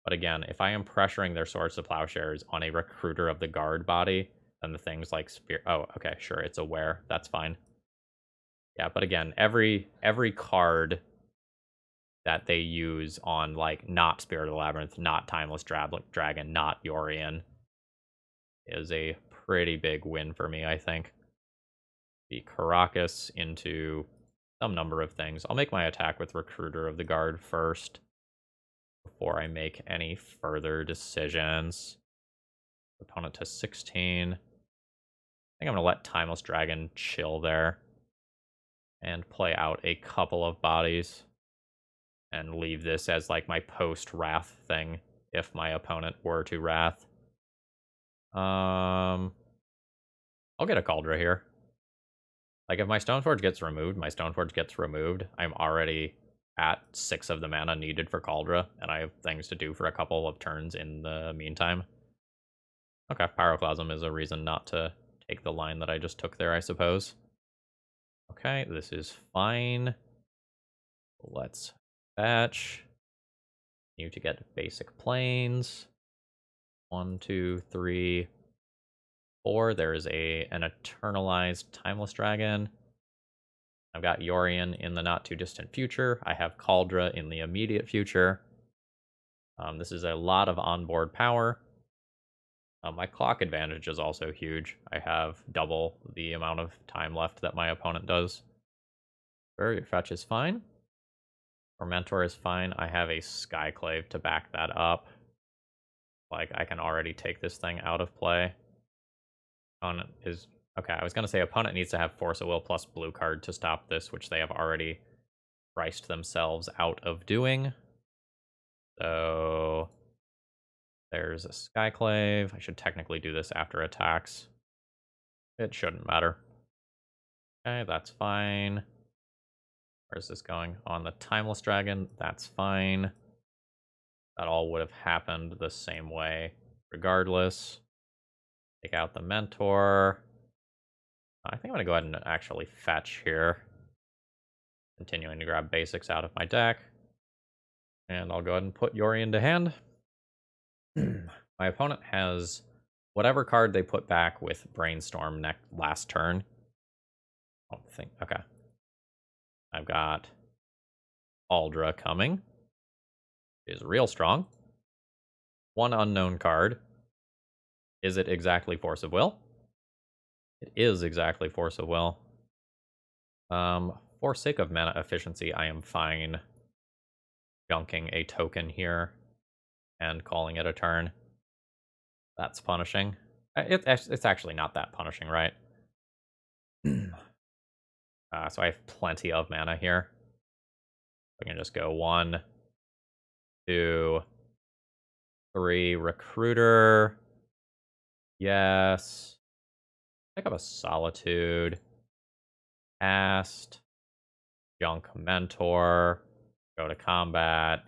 But again, if I am pressuring their Swords to Plowshares on a Recruiter of the Guard body, then the things like Spear... Oh, okay, sure, it's aware. That's fine. Yeah, but again, every card that they use on, like, not Spirit of the Labyrinth, not Timeless Dragon, not Yorion, is a pretty big win for me, I think. The Karakas into some number of things. I'll make my attack with Recruiter of the Guard first before I make any further decisions. Opponent to 16. I think I'm going to let Timeless Dragon chill there and play out a couple of bodies and leave this as like my post-Wrath thing if my opponent were to Wrath. I'll get a Cauldron here. Like, if my Stoneforge gets removed, my Stoneforge gets removed. I'm already at 6 of the mana needed for Cauldron, and I have things to do for a couple of turns in the meantime. Okay, Pyroclasm is a reason not to take the line that I just took there, I suppose. Okay, this is fine. Let's fetch. Need to get basic planes. 1, 2, 3, 4. There is an Eternalized Timeless Dragon. I've got Yorion in the not-too-distant future. I have Kaldra in the immediate future. This is a lot of onboard power. My clock advantage is also huge. I have double the amount of time left that my opponent does. Barrier Fetch is fine. Tormentor is fine. I have a Skyclave to back that up. Like, I can already take this thing out of play. Opponent is... Okay, I was going to say opponent needs to have Force of Will plus blue card to stop this, which they have already priced themselves out of doing. So... There's a Skyclave. I should technically do this after attacks. It shouldn't matter. Okay, that's fine. Where's this going? On the Timeless Dragon, that's fine. That all would have happened the same way regardless. Take out the Mentor. I think I'm going to go ahead and actually fetch here. Continuing to grab basics out of my deck. And I'll go ahead and put Yorion to hand. My opponent has whatever card they put back with Brainstorm last turn. I don't think... Okay. I've got Aldra coming. Is real strong. One unknown card. Is it exactly Force of Will? It is exactly Force of Will. For sake of mana efficiency, I am fine junking a token here and calling it a turn. That's punishing. It's actually not that punishing, right? So I have plenty of mana here. I can just go 1, 2, 3, Recruiter. Yes. Pick up a Solitude. Cast. Junk Mentor. Go to combat.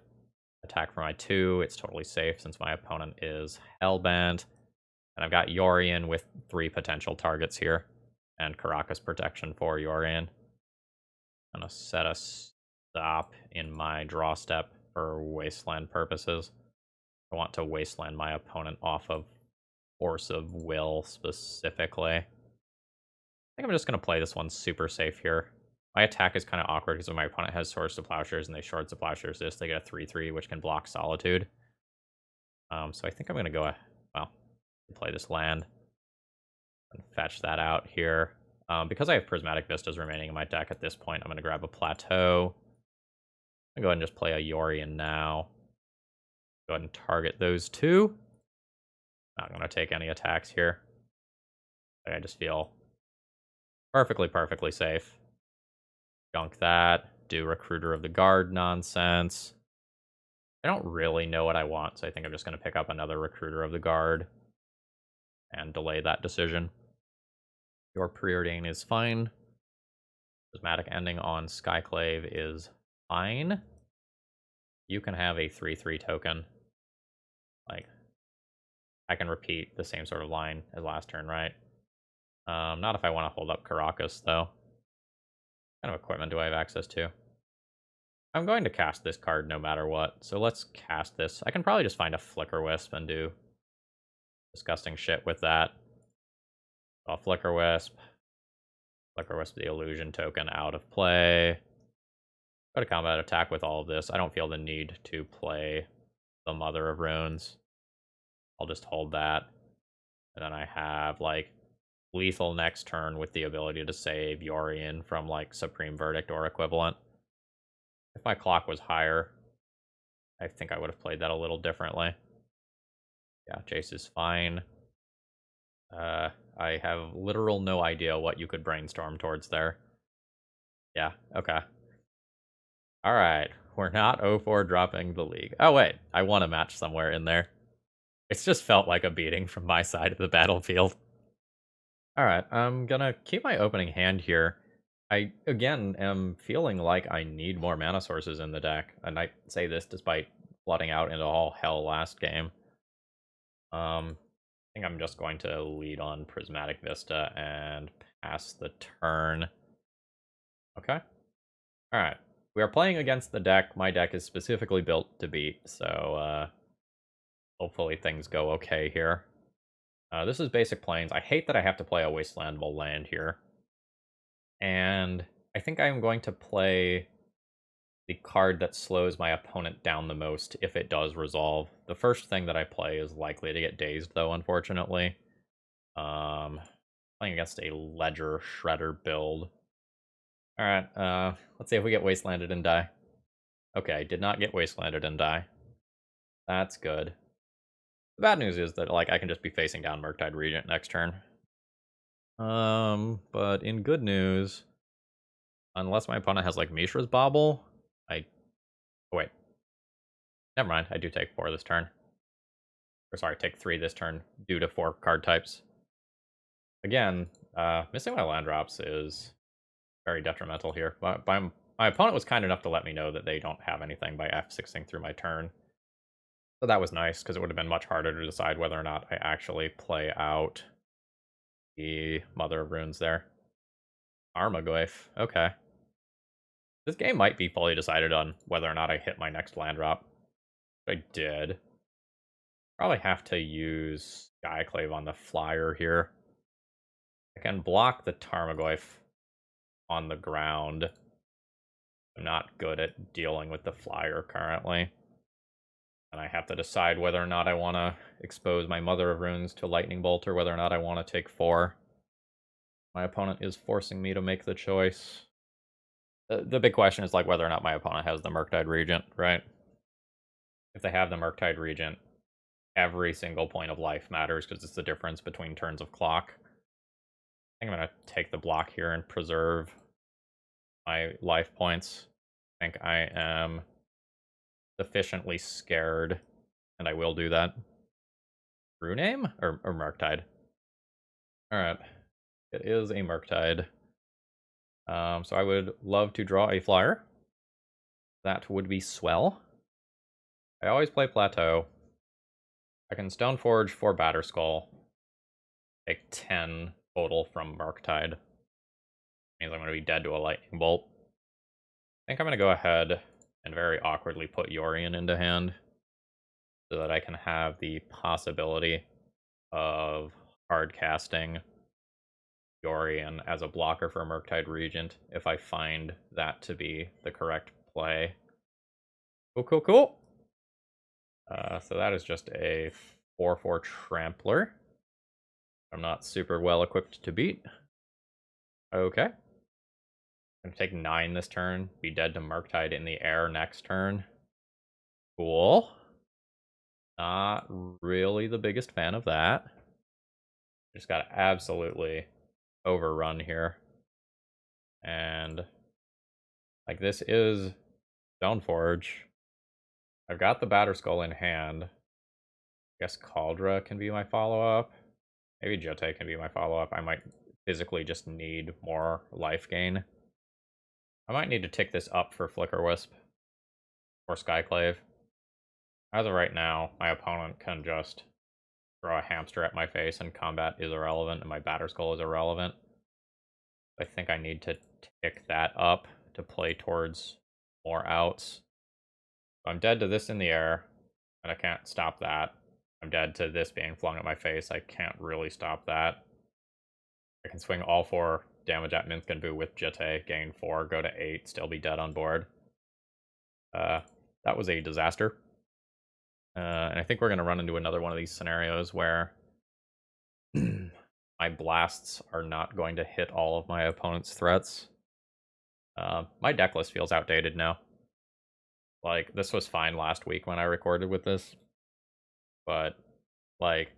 Attack for my 2. It's totally safe since my opponent is Hellbent. And I've got Yorion with 3 potential targets here. And Karakas protection for Yorion. I'm going to set a stop in my draw step for Wasteland purposes. I want to Wasteland my opponent off of Force of Will specifically. I think I'm just going to play this one super safe here. My attack is kind of awkward because when my opponent has Swords to Plowshares and they Swords to Plowshares this, they get a 3/3 which can block Solitude. So I think I'm going to go, well, play this land and fetch that out here. Because I have Prismatic Vistas remaining in my deck at this point, I'm going to grab a Plateau. I'm going to go ahead and just play a Yorion now. Go ahead and target those 2. Not going to take any attacks here. I just feel perfectly safe. Junk that. Do Recruiter of the Guard nonsense. I don't really know what I want, so I think I'm just going to pick up another Recruiter of the Guard and delay that decision. Your Preordain is fine. Prismatic Ending on Skyclave is fine. You can have a 3/3 token. Like, I can repeat the same sort of line as last turn, right? Not if I want to hold up Karakas, though. What kind of equipment do I have access to? I'm going to cast this card no matter what, so let's cast this. I can probably just find a Flicker Wisp and do disgusting shit with that. I'll Flicker Wisp the Illusion token out of play. Go to combat attack with all of this. I don't feel the need to play the Mother of Runes. I'll just hold that. And then I have, like, lethal next turn with the ability to save Yorion from, like, Supreme Verdict or equivalent. If my clock was higher, I think I would have played that a little differently. Yeah, Jace is fine. I have literal no idea what you could brainstorm towards there. Yeah, okay. Alright, We're not 0-4 dropping the league. Oh, wait. I won a match somewhere in there. It's just felt like a beating from my side of the battlefield. Alright, I'm gonna keep my opening hand here. I, again, am feeling like I need more mana sources in the deck. And I say this despite flooding out into all hell last game. I think I'm just going to lead on Prismatic Vista and pass the turn. Okay. Alright. We are playing against the deck my deck is specifically built to beat, so hopefully things go okay here. This is basic plains. I hate that I have to play a Wastelandable land here. And I think I'm going to play the card that slows my opponent down the most if it does resolve. The first thing that I play is likely to get dazed, though, unfortunately. Playing against a Ledger Shredder build. Alright, let's see if we get Wastelanded and die. Okay, did not get Wastelanded and die. That's good. The bad news is that, like, I can just be facing down Murktide Regent next turn. But in good news, unless my opponent has, like, Mishra's Bauble, oh, wait. Never mind, I do take 4 this turn. Or sorry, take 3 this turn due to 4 card types. Again, missing my land drops is very detrimental here. My opponent was kind enough to let me know that they don't have anything by F6ing through my turn. So that was nice, because it would have been much harder to decide whether or not I actually play out the Mother of Runes there. Armaglyph, okay. This game might be fully decided on whether or not I hit my next land drop. I did. Probably have to use Skyclave on the flyer here. I can block the Tarmogoyf on the ground. I'm not good at dealing with the flyer currently. And I have to decide whether or not I want to expose my Mother of Runes to Lightning Bolt or whether or not I want to take 4. My opponent is forcing me to make the choice. The big question is like whether or not my opponent has the Murktide Regent, right? If they have the Murktide Regent, every single point of life matters because it's the difference between turns of clock. I think I'm going to take the block here and preserve my life points. I think I am sufficiently scared, and I will do that. Runame? Or Murktide? Alright. It is a Murktide. So I would love to draw a flyer. That would be swell. I always play Plateau. I can Stoneforge for Batterskull. Take 10 total from Murktide. Means I'm going to be dead to a Lightning Bolt. I think I'm going to go ahead and very awkwardly put Yorion into hand so that I can have the possibility of hard casting Yorion as a blocker for Murktide Regent if I find that to be the correct play. Cool. So that is just a 4/4 Trampler. I'm not super well equipped to beat. Okay. I'm going to take 9 this turn, be dead to Murktide in the air next turn. Cool. Not really the biggest fan of that. Just got absolutely overrun here. And, like, this is Stoneforge. I've got the Batterskull in hand. I guess Caldra can be my follow-up. Maybe Jete can be my follow-up. I might physically just need more life gain. I might need to tick this up for Flicker Wisp or Skyclave. As of right now, my opponent can just throw a hamster at my face and combat is irrelevant and my Batterskull is irrelevant. I think I need to tick that up to play towards more outs. So I'm dead to this in the air, and I can't stop that. I'm dead to this being flung at my face. I can't really stop that. I can swing all 4 damage at Minskenbu with Jete, gain 4, go to 8, still be dead on board. That was a disaster. And I think we're going to run into another one of these scenarios where my blasts are not going to hit all of my opponent's threats. My deck list feels outdated now. Like, this was fine last week when I recorded with this. But, like,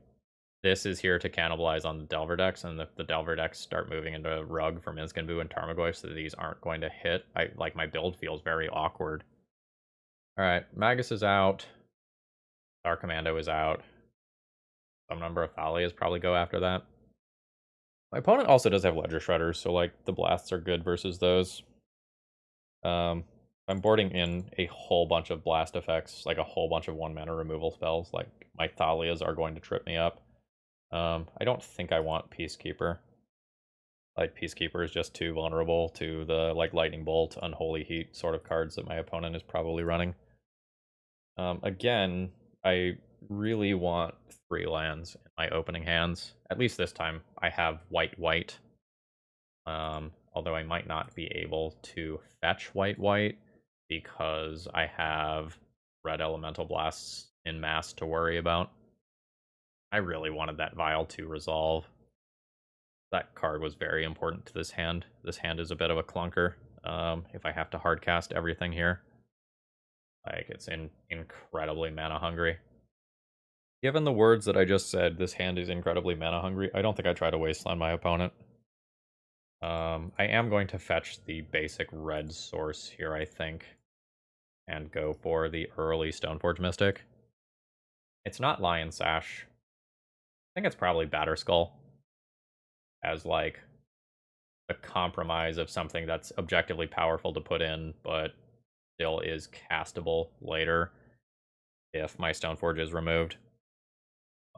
this is here to cannibalize on the Delver decks, and if the Delver decks start moving into Rug for Minskenbu and Tarmogoyf, so these aren't going to hit, my build feels very awkward. Alright, Magus is out. Our Commando is out. Some number of Thalias probably go after that. My opponent also does have Ledger Shredders, so like the blasts are good versus those. I'm boarding in a whole bunch of blast effects, like a whole bunch of 1-mana removal spells. Like my Thalias are going to trip me up. I don't think I want Peacekeeper. Like Peacekeeper is just too vulnerable to the like Lightning Bolt, Unholy Heat sort of cards that my opponent is probably running. Again, I really want 3 lands in my opening hands. At least this time, I have white. Although I might not be able to fetch white because I have red elemental blasts in mass to worry about. I really wanted that vial to resolve. That card was very important to this hand. This hand is a bit of a clunker. If I have to hardcast everything here, like it's incredibly mana hungry. Given the words that I just said, this hand is incredibly mana hungry. I don't think I try to wasteland my opponent. I am going to fetch the basic red source here, I think, and go for the early Stoneforge Mystic. It's not Lion Sash. I think it's probably Batterskull as like a compromise of something that's objectively powerful to put in, but still is castable later if my Stoneforge is removed.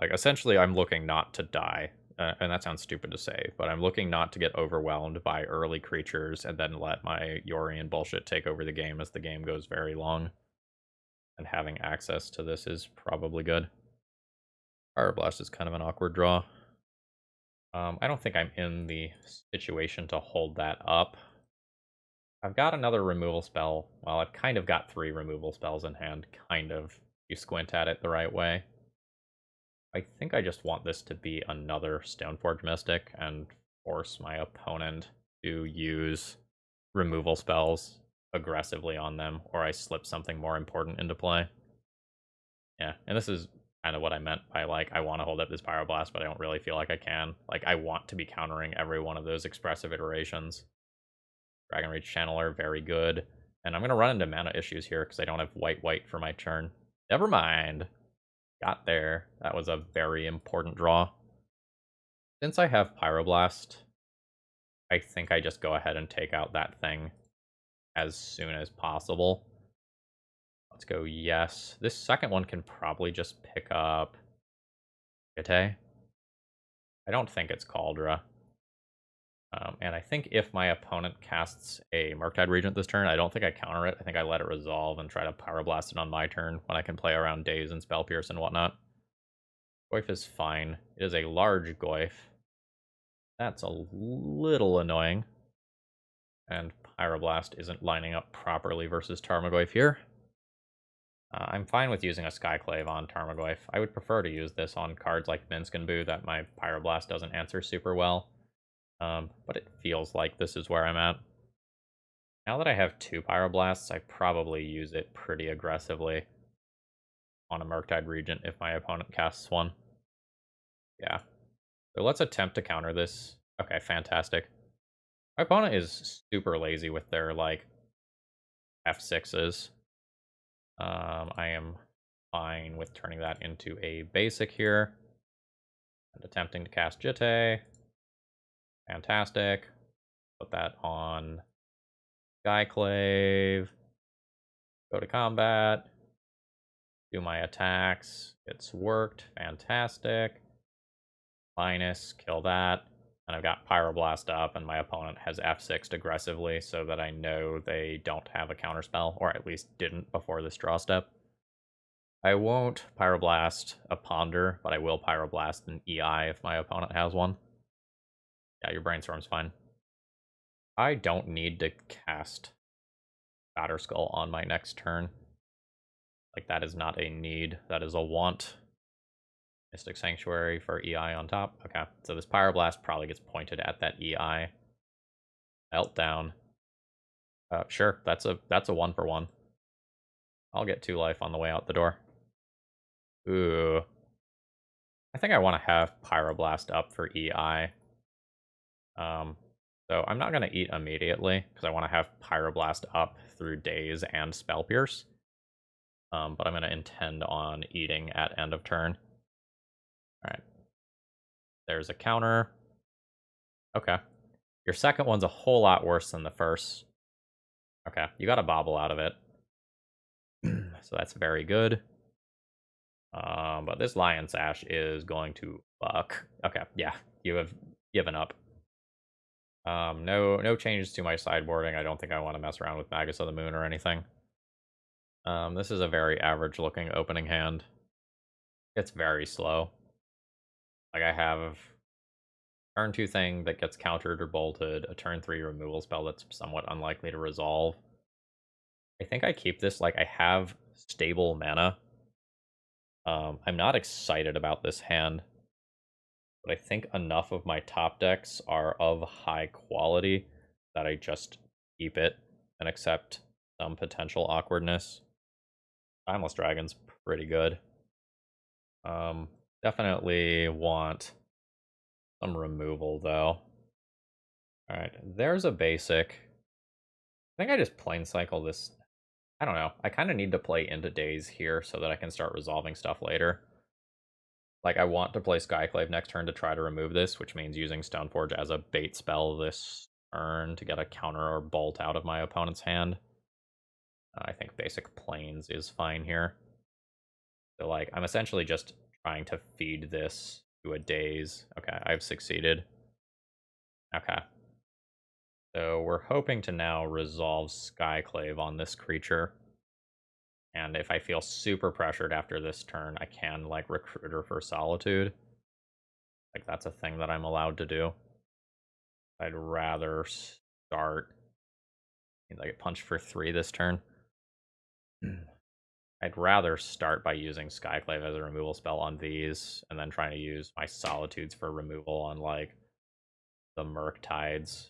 Like, essentially, I'm looking not to die. And that sounds stupid to say, but I'm looking not to get overwhelmed by early creatures and then let my Yorian bullshit take over the game as the game goes very long. And having access to this is probably good. Pyroblast is kind of an awkward draw. I don't think I'm in the situation to hold that up. I've got another removal spell. Well, I've kind of got 3 removal spells in hand, kind of. You squint at it the right way. I think I just want this to be another Stoneforge Mystic and force my opponent to use removal spells aggressively on them, or I slip something more important into play. Yeah, and this is kind of what I meant by, like, I want to hold up this Pyroblast, but I don't really feel like I can. Like, I want to be countering every one of those expressive iterations. Dragon Rage Channeler, very good. And I'm going to run into mana issues here because I don't have white for my turn. Never mind. Got there. That was a very important draw. Since I have Pyroblast, I think I just go ahead and take out that thing as soon as possible. Let's go yes. This second one can probably just pick up Gite. I don't think it's Caldra. And I think if my opponent casts a Murktide Regent this turn, I don't think I counter it. I think I let it resolve and try to Pyroblast it on my turn when I can play around Daze and Spell Pierce and whatnot. Goyf is fine. It is a large Goyf. That's a little annoying. And Pyroblast isn't lining up properly versus Tarmogoyf here. I'm fine with using a Skyclave on Tarmogoyf. I would prefer to use this on cards like Minsk and Boo that my Pyroblast doesn't answer super well. But it feels like this is where I'm at. Now that I have 2 Pyroblasts, I probably use it pretty aggressively on a Murktide Regent if my opponent casts one. Yeah. So let's attempt to counter this. Okay, fantastic. My opponent is super lazy with their, like, F6s. I am fine with turning that into a basic here. And attempting to cast Jitte. Fantastic. Put that on Skyclave. Go to combat. Do my attacks. It's worked. Fantastic. Minus, kill that. And I've got Pyroblast up, and my opponent has F6'd aggressively so that I know they don't have a counterspell, or at least didn't before this draw step. I won't Pyroblast a Ponder, but I will Pyroblast an EI if my opponent has one. Yeah, your Brainstorm's fine. I don't need to cast Batterskull on my next turn. Like, that is not a need, that is a want. Mystic Sanctuary for EI on top. Okay, so this Pyroblast probably gets pointed at that EI. Meltdown. Sure, that's a 1-for-1. I'll get 2 life on the way out the door. Ooh. I think I want to have Pyroblast up for EI. So I'm not going to eat immediately, because I want to have Pyroblast up through Daze and Spell Pierce. but I'm going to intend on eating at end of turn. Alright. There's a counter. Okay. Your second one's a whole lot worse than the first. Okay, you got a bobble out of it. So that's very good. But this Lion Sash is going to fuck. Okay, yeah, you have given up. No changes to my sideboarding. I don't think I want to mess around with Magus of the Moon or anything. This is a very average-looking opening hand. It's very slow. Like, I have turn 2 thing that gets countered or bolted, a turn 3 removal spell that's somewhat unlikely to resolve. I think I keep this, like, I have stable mana. I'm not excited about this hand, but I think enough of my top decks are of high quality that I just keep it and accept some potential awkwardness. Timeless Dragon's pretty good. Definitely want some removal, though. Alright, there's a basic. I think I just plain cycle this. I don't know. I kind of need to play into days here so that I can start resolving stuff later. Like, I want to play Skyclave next turn to try to remove this, which means using Stoneforge as a bait spell this turn to get a counter or bolt out of my opponent's hand. I think basic planes is fine here. So, like, I'm essentially just trying to feed this to a daze. Okay, I've succeeded. Okay. So we're hoping to now resolve Skyclave on this creature. And if I feel super pressured after this turn, I can, like, Recruiter for Solitude. Like, that's a thing that I'm allowed to do. I'd rather start. Means I get punched for 3 this turn. I'd rather start by using Skyclave as a removal spell on these, and then trying to use my Solitudes for removal on, like, the Murktides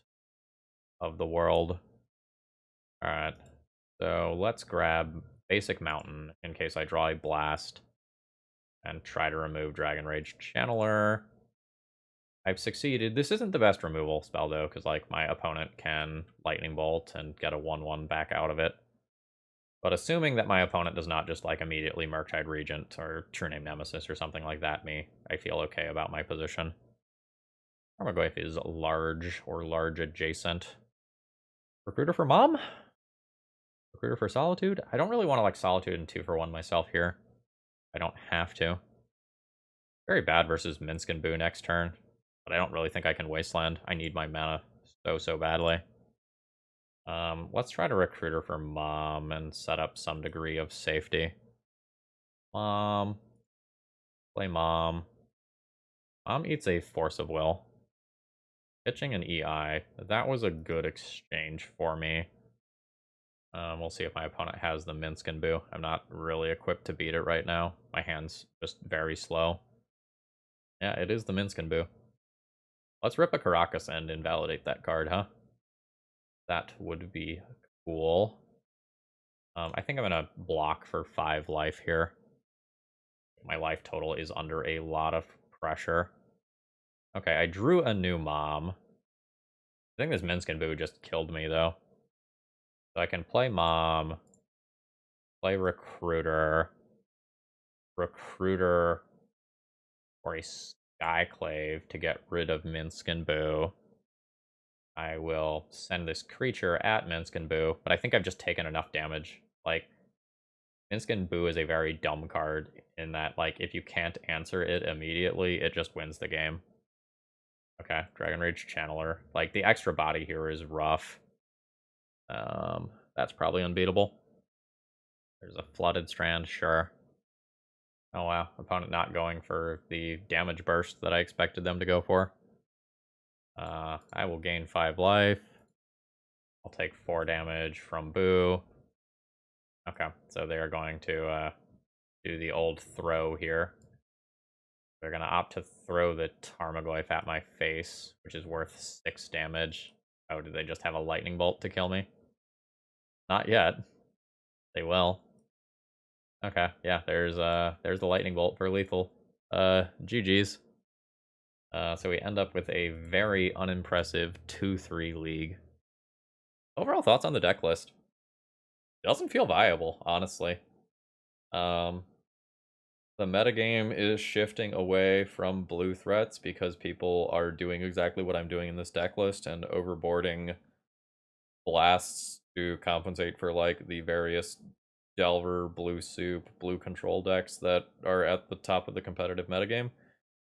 of the world. Alright, so let's grab Basic Mountain in case I draw a Blast, and try to remove Dragon Rage Channeler. I've succeeded. This isn't the best removal spell, though, because, like, my opponent can Lightning Bolt and get a 1/1 back out of it. But assuming that my opponent does not just, like, immediately Murktide Regent or True Name Nemesis or something like that I feel okay about my position. Tarmogoyf is large or large adjacent. Recruiter for Mom? Recruiter for Solitude? I don't really want to, like, Solitude and 2-for-1 myself here. I don't have to. Very bad versus Minsk and Boo next turn. But I don't really think I can Wasteland. I need my mana so badly. Let's try to Recruiter for Mom and set up some degree of safety. Mom. Play Mom. Mom eats a Force of Will. Pitching an EI. That was a good exchange for me. We'll see if my opponent has the Minsk and Boo. I'm not really equipped to beat it right now. My hand's just very slow. Yeah, it is the Minsk and Boo. Let's rip a Caracas and invalidate that card, huh? That would be cool. I think I'm going to block for 5 life here. My life total is under a lot of pressure. Okay, I drew a new Mom. I think this Minsk and Boo just killed me, though. So I can play Mom, play Recruiter, Recruiter, or a Skyclave to get rid of Minsk and Boo. I will send this creature at Minsk and Boo, but I think I've just taken enough damage. Like, Minsk and Boo is a very dumb card in that, like, if you can't answer it immediately, it just wins the game. Okay, Dragon Rage Channeler. Like, the extra body here is rough. That's probably unbeatable. There's a Flooded Strand, sure. Oh wow, opponent not going for the damage burst that I expected them to go for. I will gain 5 life. I'll take 4 damage from Boo. Okay, so they are going to do the old throw here. They're going to opt to throw the Tarmogoyf at my face, which is worth 6 damage. Oh, did they just have a lightning bolt to kill me? Not yet. They will. Okay, yeah, there's the lightning bolt for lethal. GG's. So we end up with a very unimpressive 2-3 league. Overall thoughts on the deck list? It doesn't feel viable, honestly. Um, the metagame is shifting away from blue threats because people are doing exactly what I'm doing in this deck list and overboarding blasts to compensate for like the various Delver, blue soup, blue control decks that are at the top of the competitive metagame.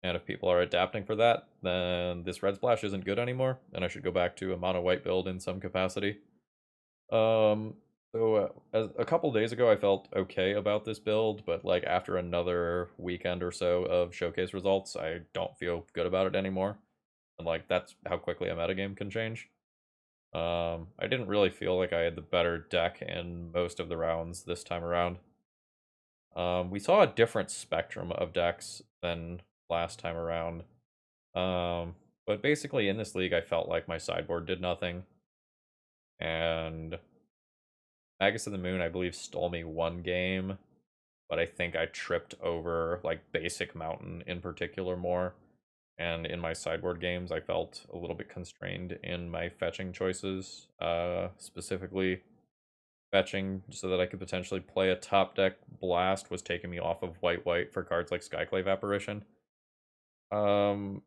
And if people are adapting for that, then this red splash isn't good anymore, and I should go back to a mono white build in some capacity. Um, as a couple days ago, I felt okay about this build, but like after another weekend or so of showcase results, I don't feel good about it anymore. And like that's how quickly a metagame can change. I didn't really feel like I had the better deck in most of the rounds this time around. We saw a different spectrum of decks than last time around. But basically in this league, I felt like my sideboard did nothing, and Magus of the Moon, I believe, stole me one game, but I think I tripped over like basic mountain in particular more. And in my sideboard games, I felt a little bit constrained in my fetching choices, specifically fetching so that I could potentially play a top deck blast was taking me off of white for cards like Skyclave Apparition. Um,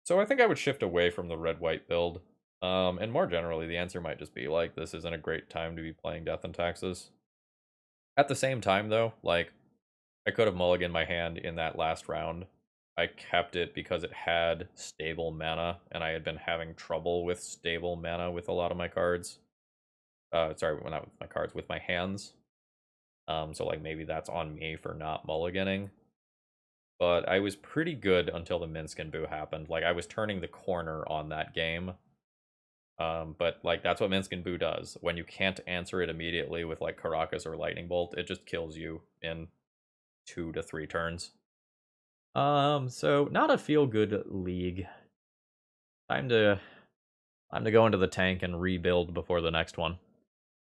so I think I would shift away from the red-white build. And more generally, the answer might just be like, this isn't a great time to be playing Death and Taxes. At the same time, though, like, I could have mulliganed my hand in that last round. I kept it because it had stable mana, and I had been having trouble with stable mana with a lot of my cards. Sorry, well, not with my cards, with my hands. So, like, maybe that's on me for not mulliganing. But I was pretty good until the Minsc and Boo happened. Like, I was turning the corner on that game. But like that's what Minsc and Boo does. When you can't answer it immediately with like Caracas or Lightning Bolt, it just kills you in 2 to 3 turns. So not a feel good league. Time to go into the tank and rebuild before the next one.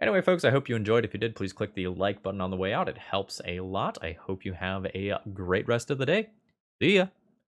Anyway, folks, I hope you enjoyed. If you did, please click the like button on the way out. It helps a lot. I hope you have a great rest of the day. See ya.